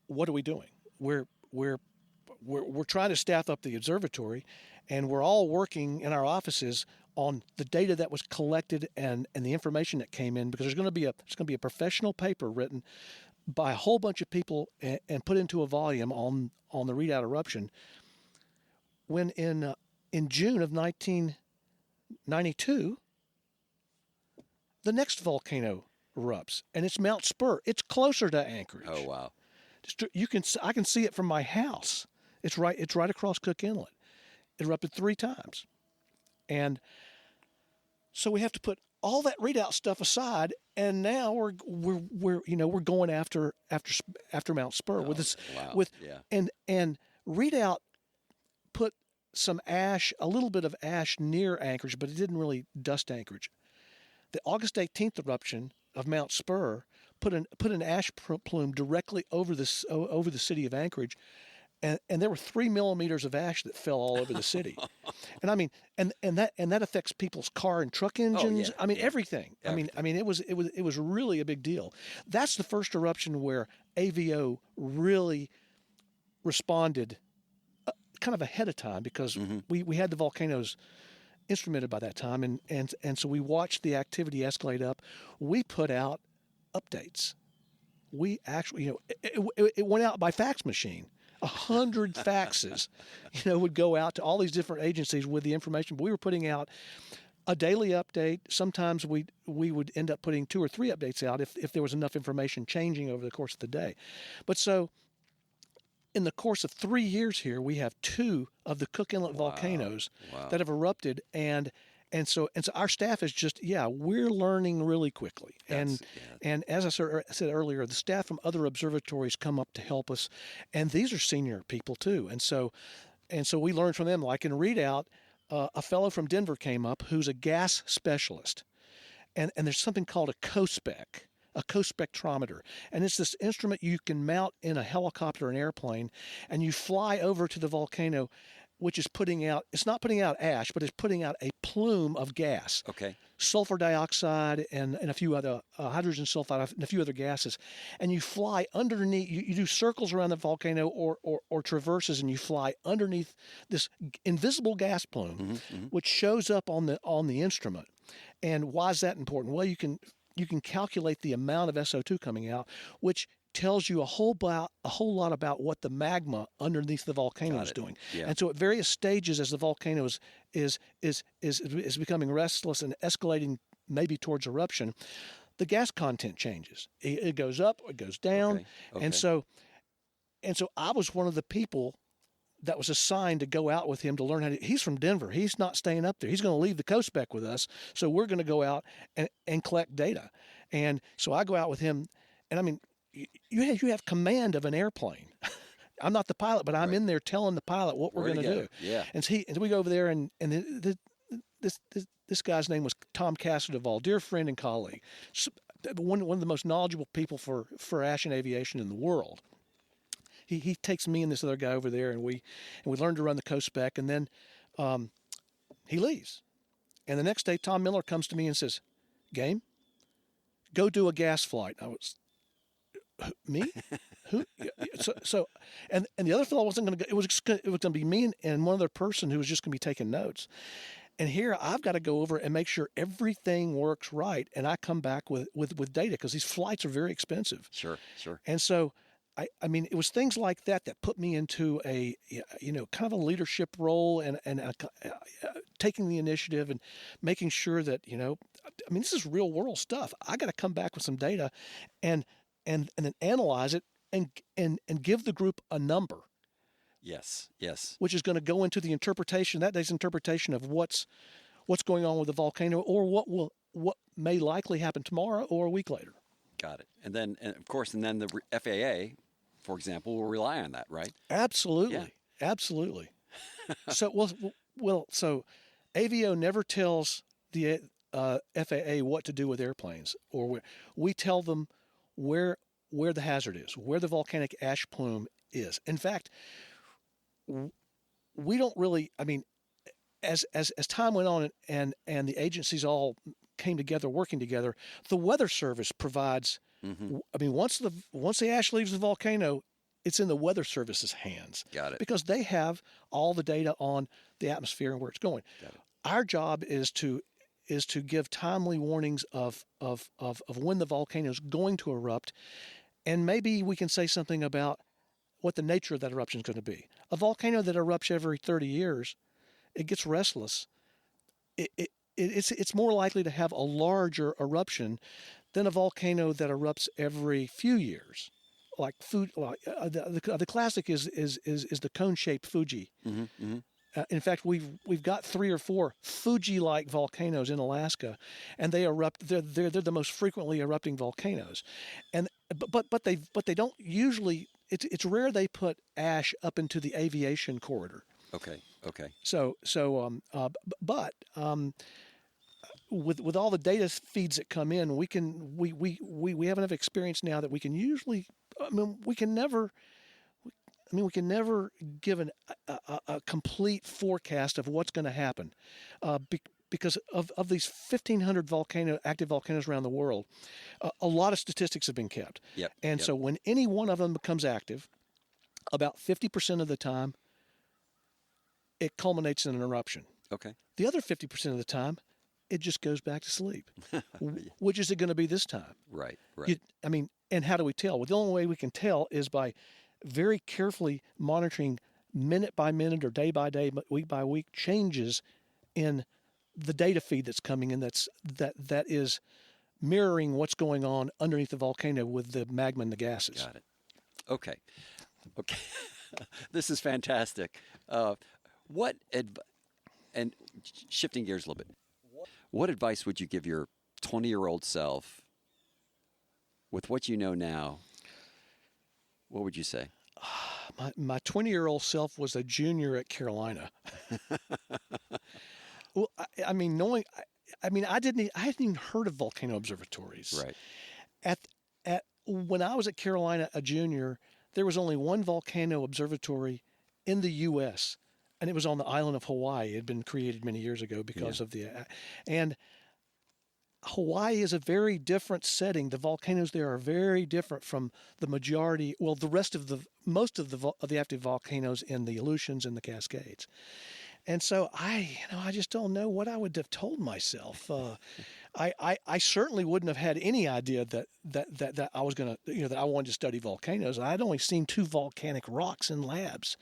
what are we doing? We're trying to staff up the observatory, and we're all working in our offices on the data that was collected and the information that came in, because there's going to be a professional paper written by a whole bunch of people and put into a volume on the Readout eruption. When in June of 1992, the next volcano erupts, and it's Mount Spur. It's closer to Anchorage. Oh wow! I can see it from my house. It's right across Cook Inlet. It erupted 3 times, and so we have to put all that readout stuff aside, and now we're going after Mount Spur with this and readout put some ash, a little bit of ash near Anchorage, but it didn't really dust Anchorage. The August 18th eruption of Mount Spur put an ash plume directly over the city of Anchorage, and there were 3 millimeters of ash that fell all over the city. And I mean, and that affects people's car and truck engines. I mean, everything. I mean, it was really a big deal. That's the first eruption where AVO really responded kind of ahead of time, because we had the volcanoes instrumented by that time, and so we watched the activity escalate up. We put out updates. We actually, it went out by fax machine. 100 faxes, would go out to all these different agencies with the information. But we were putting out a daily update. Sometimes we would end up putting 2 or 3 updates out if there was enough information changing over the course of the day. But so in the course of 3 years here, we have 2 of the Cook Inlet volcanoes that have erupted, and so our staff is just, we're learning really quickly. And as I said earlier, the staff from other observatories come up to help us, and these are senior people too. And so we learn from them. Like in readout, a fellow from Denver came up who's a gas specialist, and there's something called a co-spectrometer, and it's this instrument you can mount in a helicopter or an airplane, and you fly over to the volcano, which is it's not putting out ash, but it's putting out a plume of gas. Okay. Sulfur dioxide and a few other hydrogen sulfide and a few other gases. And you fly underneath, you do circles around the volcano or traverses, and you fly underneath this invisible gas plume, which shows up on the instrument. And why is that important? Well, you can calculate the amount of SO2 coming out, which tells you a whole lot about what the magma underneath the volcano is doing. Yeah. And so at various stages, as the volcano is becoming restless and escalating maybe towards eruption, the gas content changes. It goes up, it goes down. Okay. And so I was one of the people that was assigned to go out with him to learn he's from Denver. He's not staying up there. He's going to leave the COSPEC with us. So we're going to go out and collect data. And so I go out with him, and I mean, you have command of an airplane. I'm not the pilot, but I'm in there telling the pilot what we're going to do. Yeah. And so we go over there, and this guy's name was Tom Cassadeval, dear friend and colleague, one of the most knowledgeable people for ash and aviation in the world. He takes me and this other guy over there, and we learn to run the COSPEC, and then he leaves. And the next day, Tom Miller comes to me and says, "Game, go do a gas flight." I was, me? Who? So and the other fellow wasn't going to go. It was going to be me and one other person who was just going to be taking notes. And here I've got to go over and make sure everything works right, and I come back with data, because these flights are very expensive. Sure. And so I mean, it was things like that put me into a kind of a leadership role and taking the initiative and making sure that I mean, this is real world stuff. I got to come back with some data and then analyze it and give the group a number. Yes. Which is going to go into the interpretation, that day's interpretation of what's going on with the volcano, or what may likely happen tomorrow or a week later. Got it. And then the FAA, for example, will rely on that, right? Absolutely. So so AVO never tells the FAA what to do with airplanes, or we tell them where the hazard is, where the volcanic ash plume is. In fact, we don't really, I mean, as time went on and the agencies all came together, working together, the Weather Service provides, I mean, once the ash leaves the volcano, it's in the Weather Service's hands. Got it. Because they have all the data on the atmosphere and where it's going. Got it. Our job is to give timely warnings of when the volcano is going to erupt, and maybe we can say something about what the nature of that eruption is going to be. A volcano that erupts every 30 years, it gets restless. It's more likely to have a larger eruption than a volcano that erupts every few years. Like the classic is the cone-shaped Fuji. In fact, we've got 3 or 4 Fuji-like volcanoes in Alaska, and they erupt. They're the most frequently erupting volcanoes, and but they don't usually. It's rare they put ash up into the aviation corridor. Okay. But with all the data feeds that come in, we have enough experience now that we can usually. We can never give a complete forecast of what's going to happen, because of these 1,500 active volcanoes around the world, a lot of statistics have been kept. Yep. And so when any one of them becomes active, about 50% of the time, it culminates in an eruption. Okay. The other 50% of the time, it just goes back to sleep. Which is it going to be this time? Right. And how do we tell? Well, the only way we can tell is by very carefully monitoring minute by minute or day by day, week by week changes in the data feed that's coming in that is mirroring what's going on underneath the volcano with the magma and the gases. Got it. Okay. This is fantastic. And shifting gears a little bit, what advice would you give your 20-year-old self with what you know now? What would you say? My 20-year-old self was a junior at Carolina. Well, I hadn't even heard of volcano observatories. Right. When I was at Carolina, a junior, there was only one volcano observatory in the U.S., and it was on the island of Hawaii. It had been created many years ago because of and Hawaii is a very different setting. The volcanoes there are very different from the majority, most of the active volcanoes in the Aleutians and the Cascades. And so I just don't know what I would have told myself. I certainly wouldn't have had any idea that I was going to, that I wanted to study volcanoes. I'd only seen 2 volcanic rocks in labs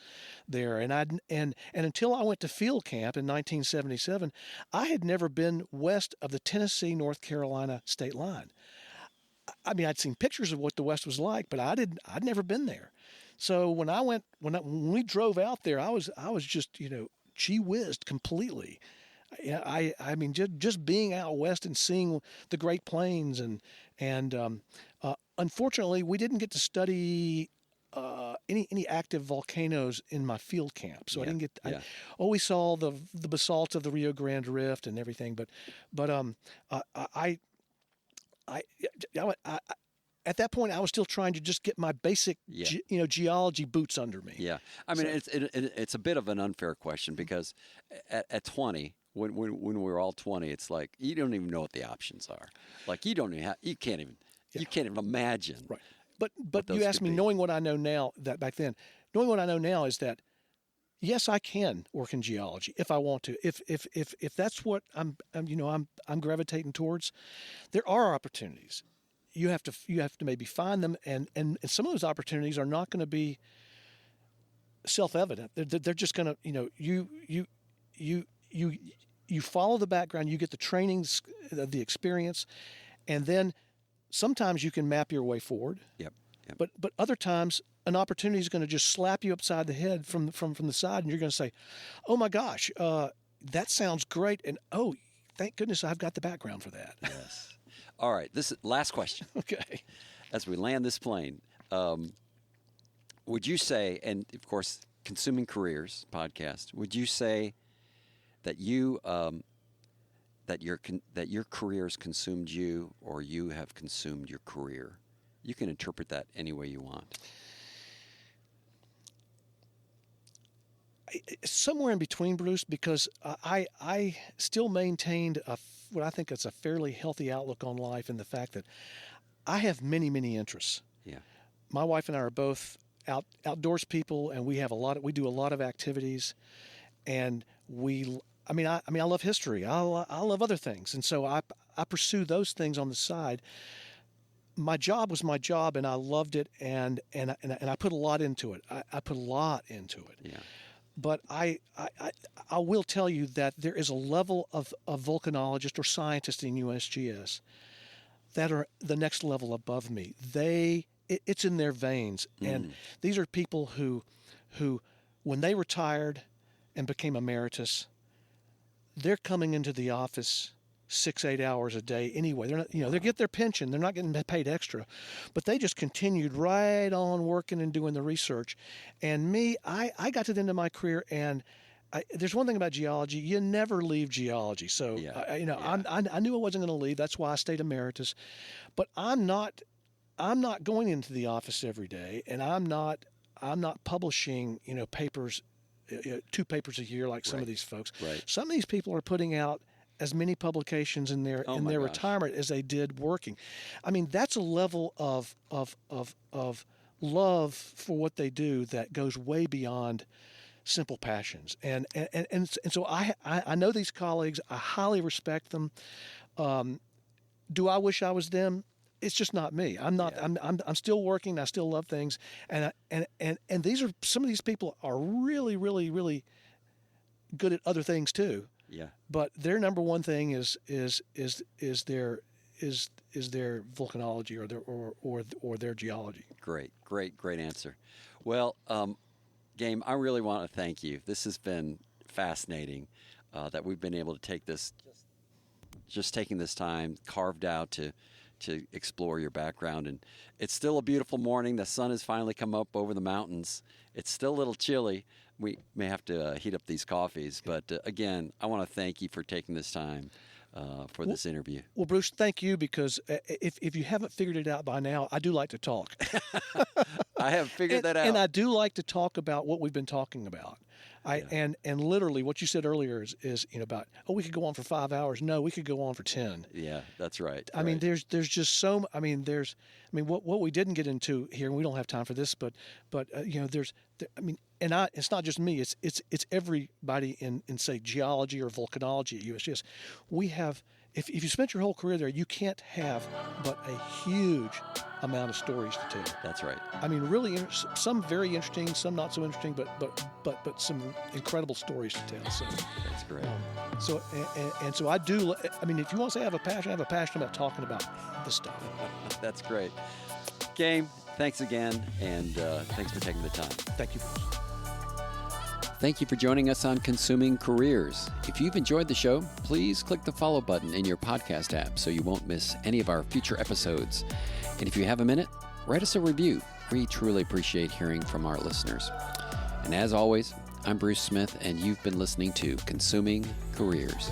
there, and until I went to field camp in 1977, I had never been west of the Tennessee-North Carolina state line. I'd seen pictures of what the West was like, but I'd never been there. So when we drove out there, I was just gee whizzed completely. Just being out west and seeing the Great Plains and unfortunately we didn't get to study any active volcanoes in my field camp, so I didn't get. I always saw the basalts of the Rio Grande Rift and everything, but at that point, I was still trying to just get my basic, geology boots under me. Yeah, it's a bit of an unfair question because at 20, when we were all 20, it's like you don't even know what the options are. Like you can't even imagine. Right. But you asked me, knowing what I know now, that back then, knowing what I know now is that yes, I can work in geology if I want to. If that's what I'm gravitating towards, there are opportunities. You have to maybe find them, and some of those opportunities are not going to be self-evident. They're just going to you follow the background, you get the trainings, the experience, and then sometimes you can map your way forward. Yep. But other times an opportunity is going to just slap you upside the head from the side, and you're going to say, "Oh my gosh, that sounds great," and "Oh, thank goodness I've got the background for that." Yes. All right, this is last question. Okay. As we land this plane, would you say, and of course, Consuming Careers podcast, would you say that that your career has consumed you, or you have consumed your career? You can interpret that any way you want. Somewhere in between, Bruce, because I still maintained what I think is a fairly healthy outlook on life, in the fact that I have many, many interests. Yeah. My wife and I are both outdoors people, and we do a lot of activities, and I love history. I love other things, and so I pursue those things on the side. My job was my job, and I loved it, and I put a lot into it. I put a lot into it. Yeah. But I will tell you that there is a level of volcanologist or scientist in USGS that are the next level above me. It's in their veins, and these are people who when they retired and became emeritus, they're coming into the office 6-8 hours a day anyway. They're not, they get their pension. They're not getting paid extra, but they just continued right on working and doing the research. And me, I got to the end of my career, and there's one thing about geology: you never leave geology. So I knew I wasn't going to leave. That's why I stayed emeritus. But I'm not going into the office every day, and I'm not publishing papers, 2 papers a year like some of these folks. Right. Some of these people are putting out as many publications in their retirement as they did working. I mean, that's a level of love for what they do that goes way beyond simple passions. And so I know these colleagues. I highly respect them. Do I wish I was them? It's just not me. I'm not. Yeah. I'm still working. I still love things. And these are, some of these people are really, really, really good at other things too. Yeah. But their number one thing is their volcanology or their geology. Great answer. Well, Game, I really want to thank you. This has been fascinating that we've been able to take this, just taking this time carved out to explore your background. And it's still a beautiful morning. The sun has finally come up over the mountains. It's still a little chilly. We may have to heat up these coffees. But again, I want to thank you for taking this time for this interview. Well, Bruce, thank you, because if you haven't figured it out by now, I do like to talk. I have figured that out. And I do like to talk about what we've been talking about. And literally what you said earlier is about, we could go on for 5 hours. No, we could go on for 10. Yeah, that's right. I mean, there's just so, what we didn't get into here, and we don't have time for this, but it's not just me, it's everybody in say geology or volcanology at USGS. We have, if you spent your whole career there, you can't have but a huge amount of stories to tell. That's right. I mean, really, some very interesting, some not so interesting, but some incredible stories to tell. So that's great. So I do. I mean, if you want to say I have a passion about talking about this stuff. That's great. Game, thanks again, and thanks for taking the time. Thank you. Thank you for joining us on Consuming Careers. If you've enjoyed the show, please click the follow button in your podcast app so you won't miss any of our future episodes. And if you have a minute, write us a review. We truly appreciate hearing from our listeners. And as always, I'm Bruce Smith, and you've been listening to Consuming Careers.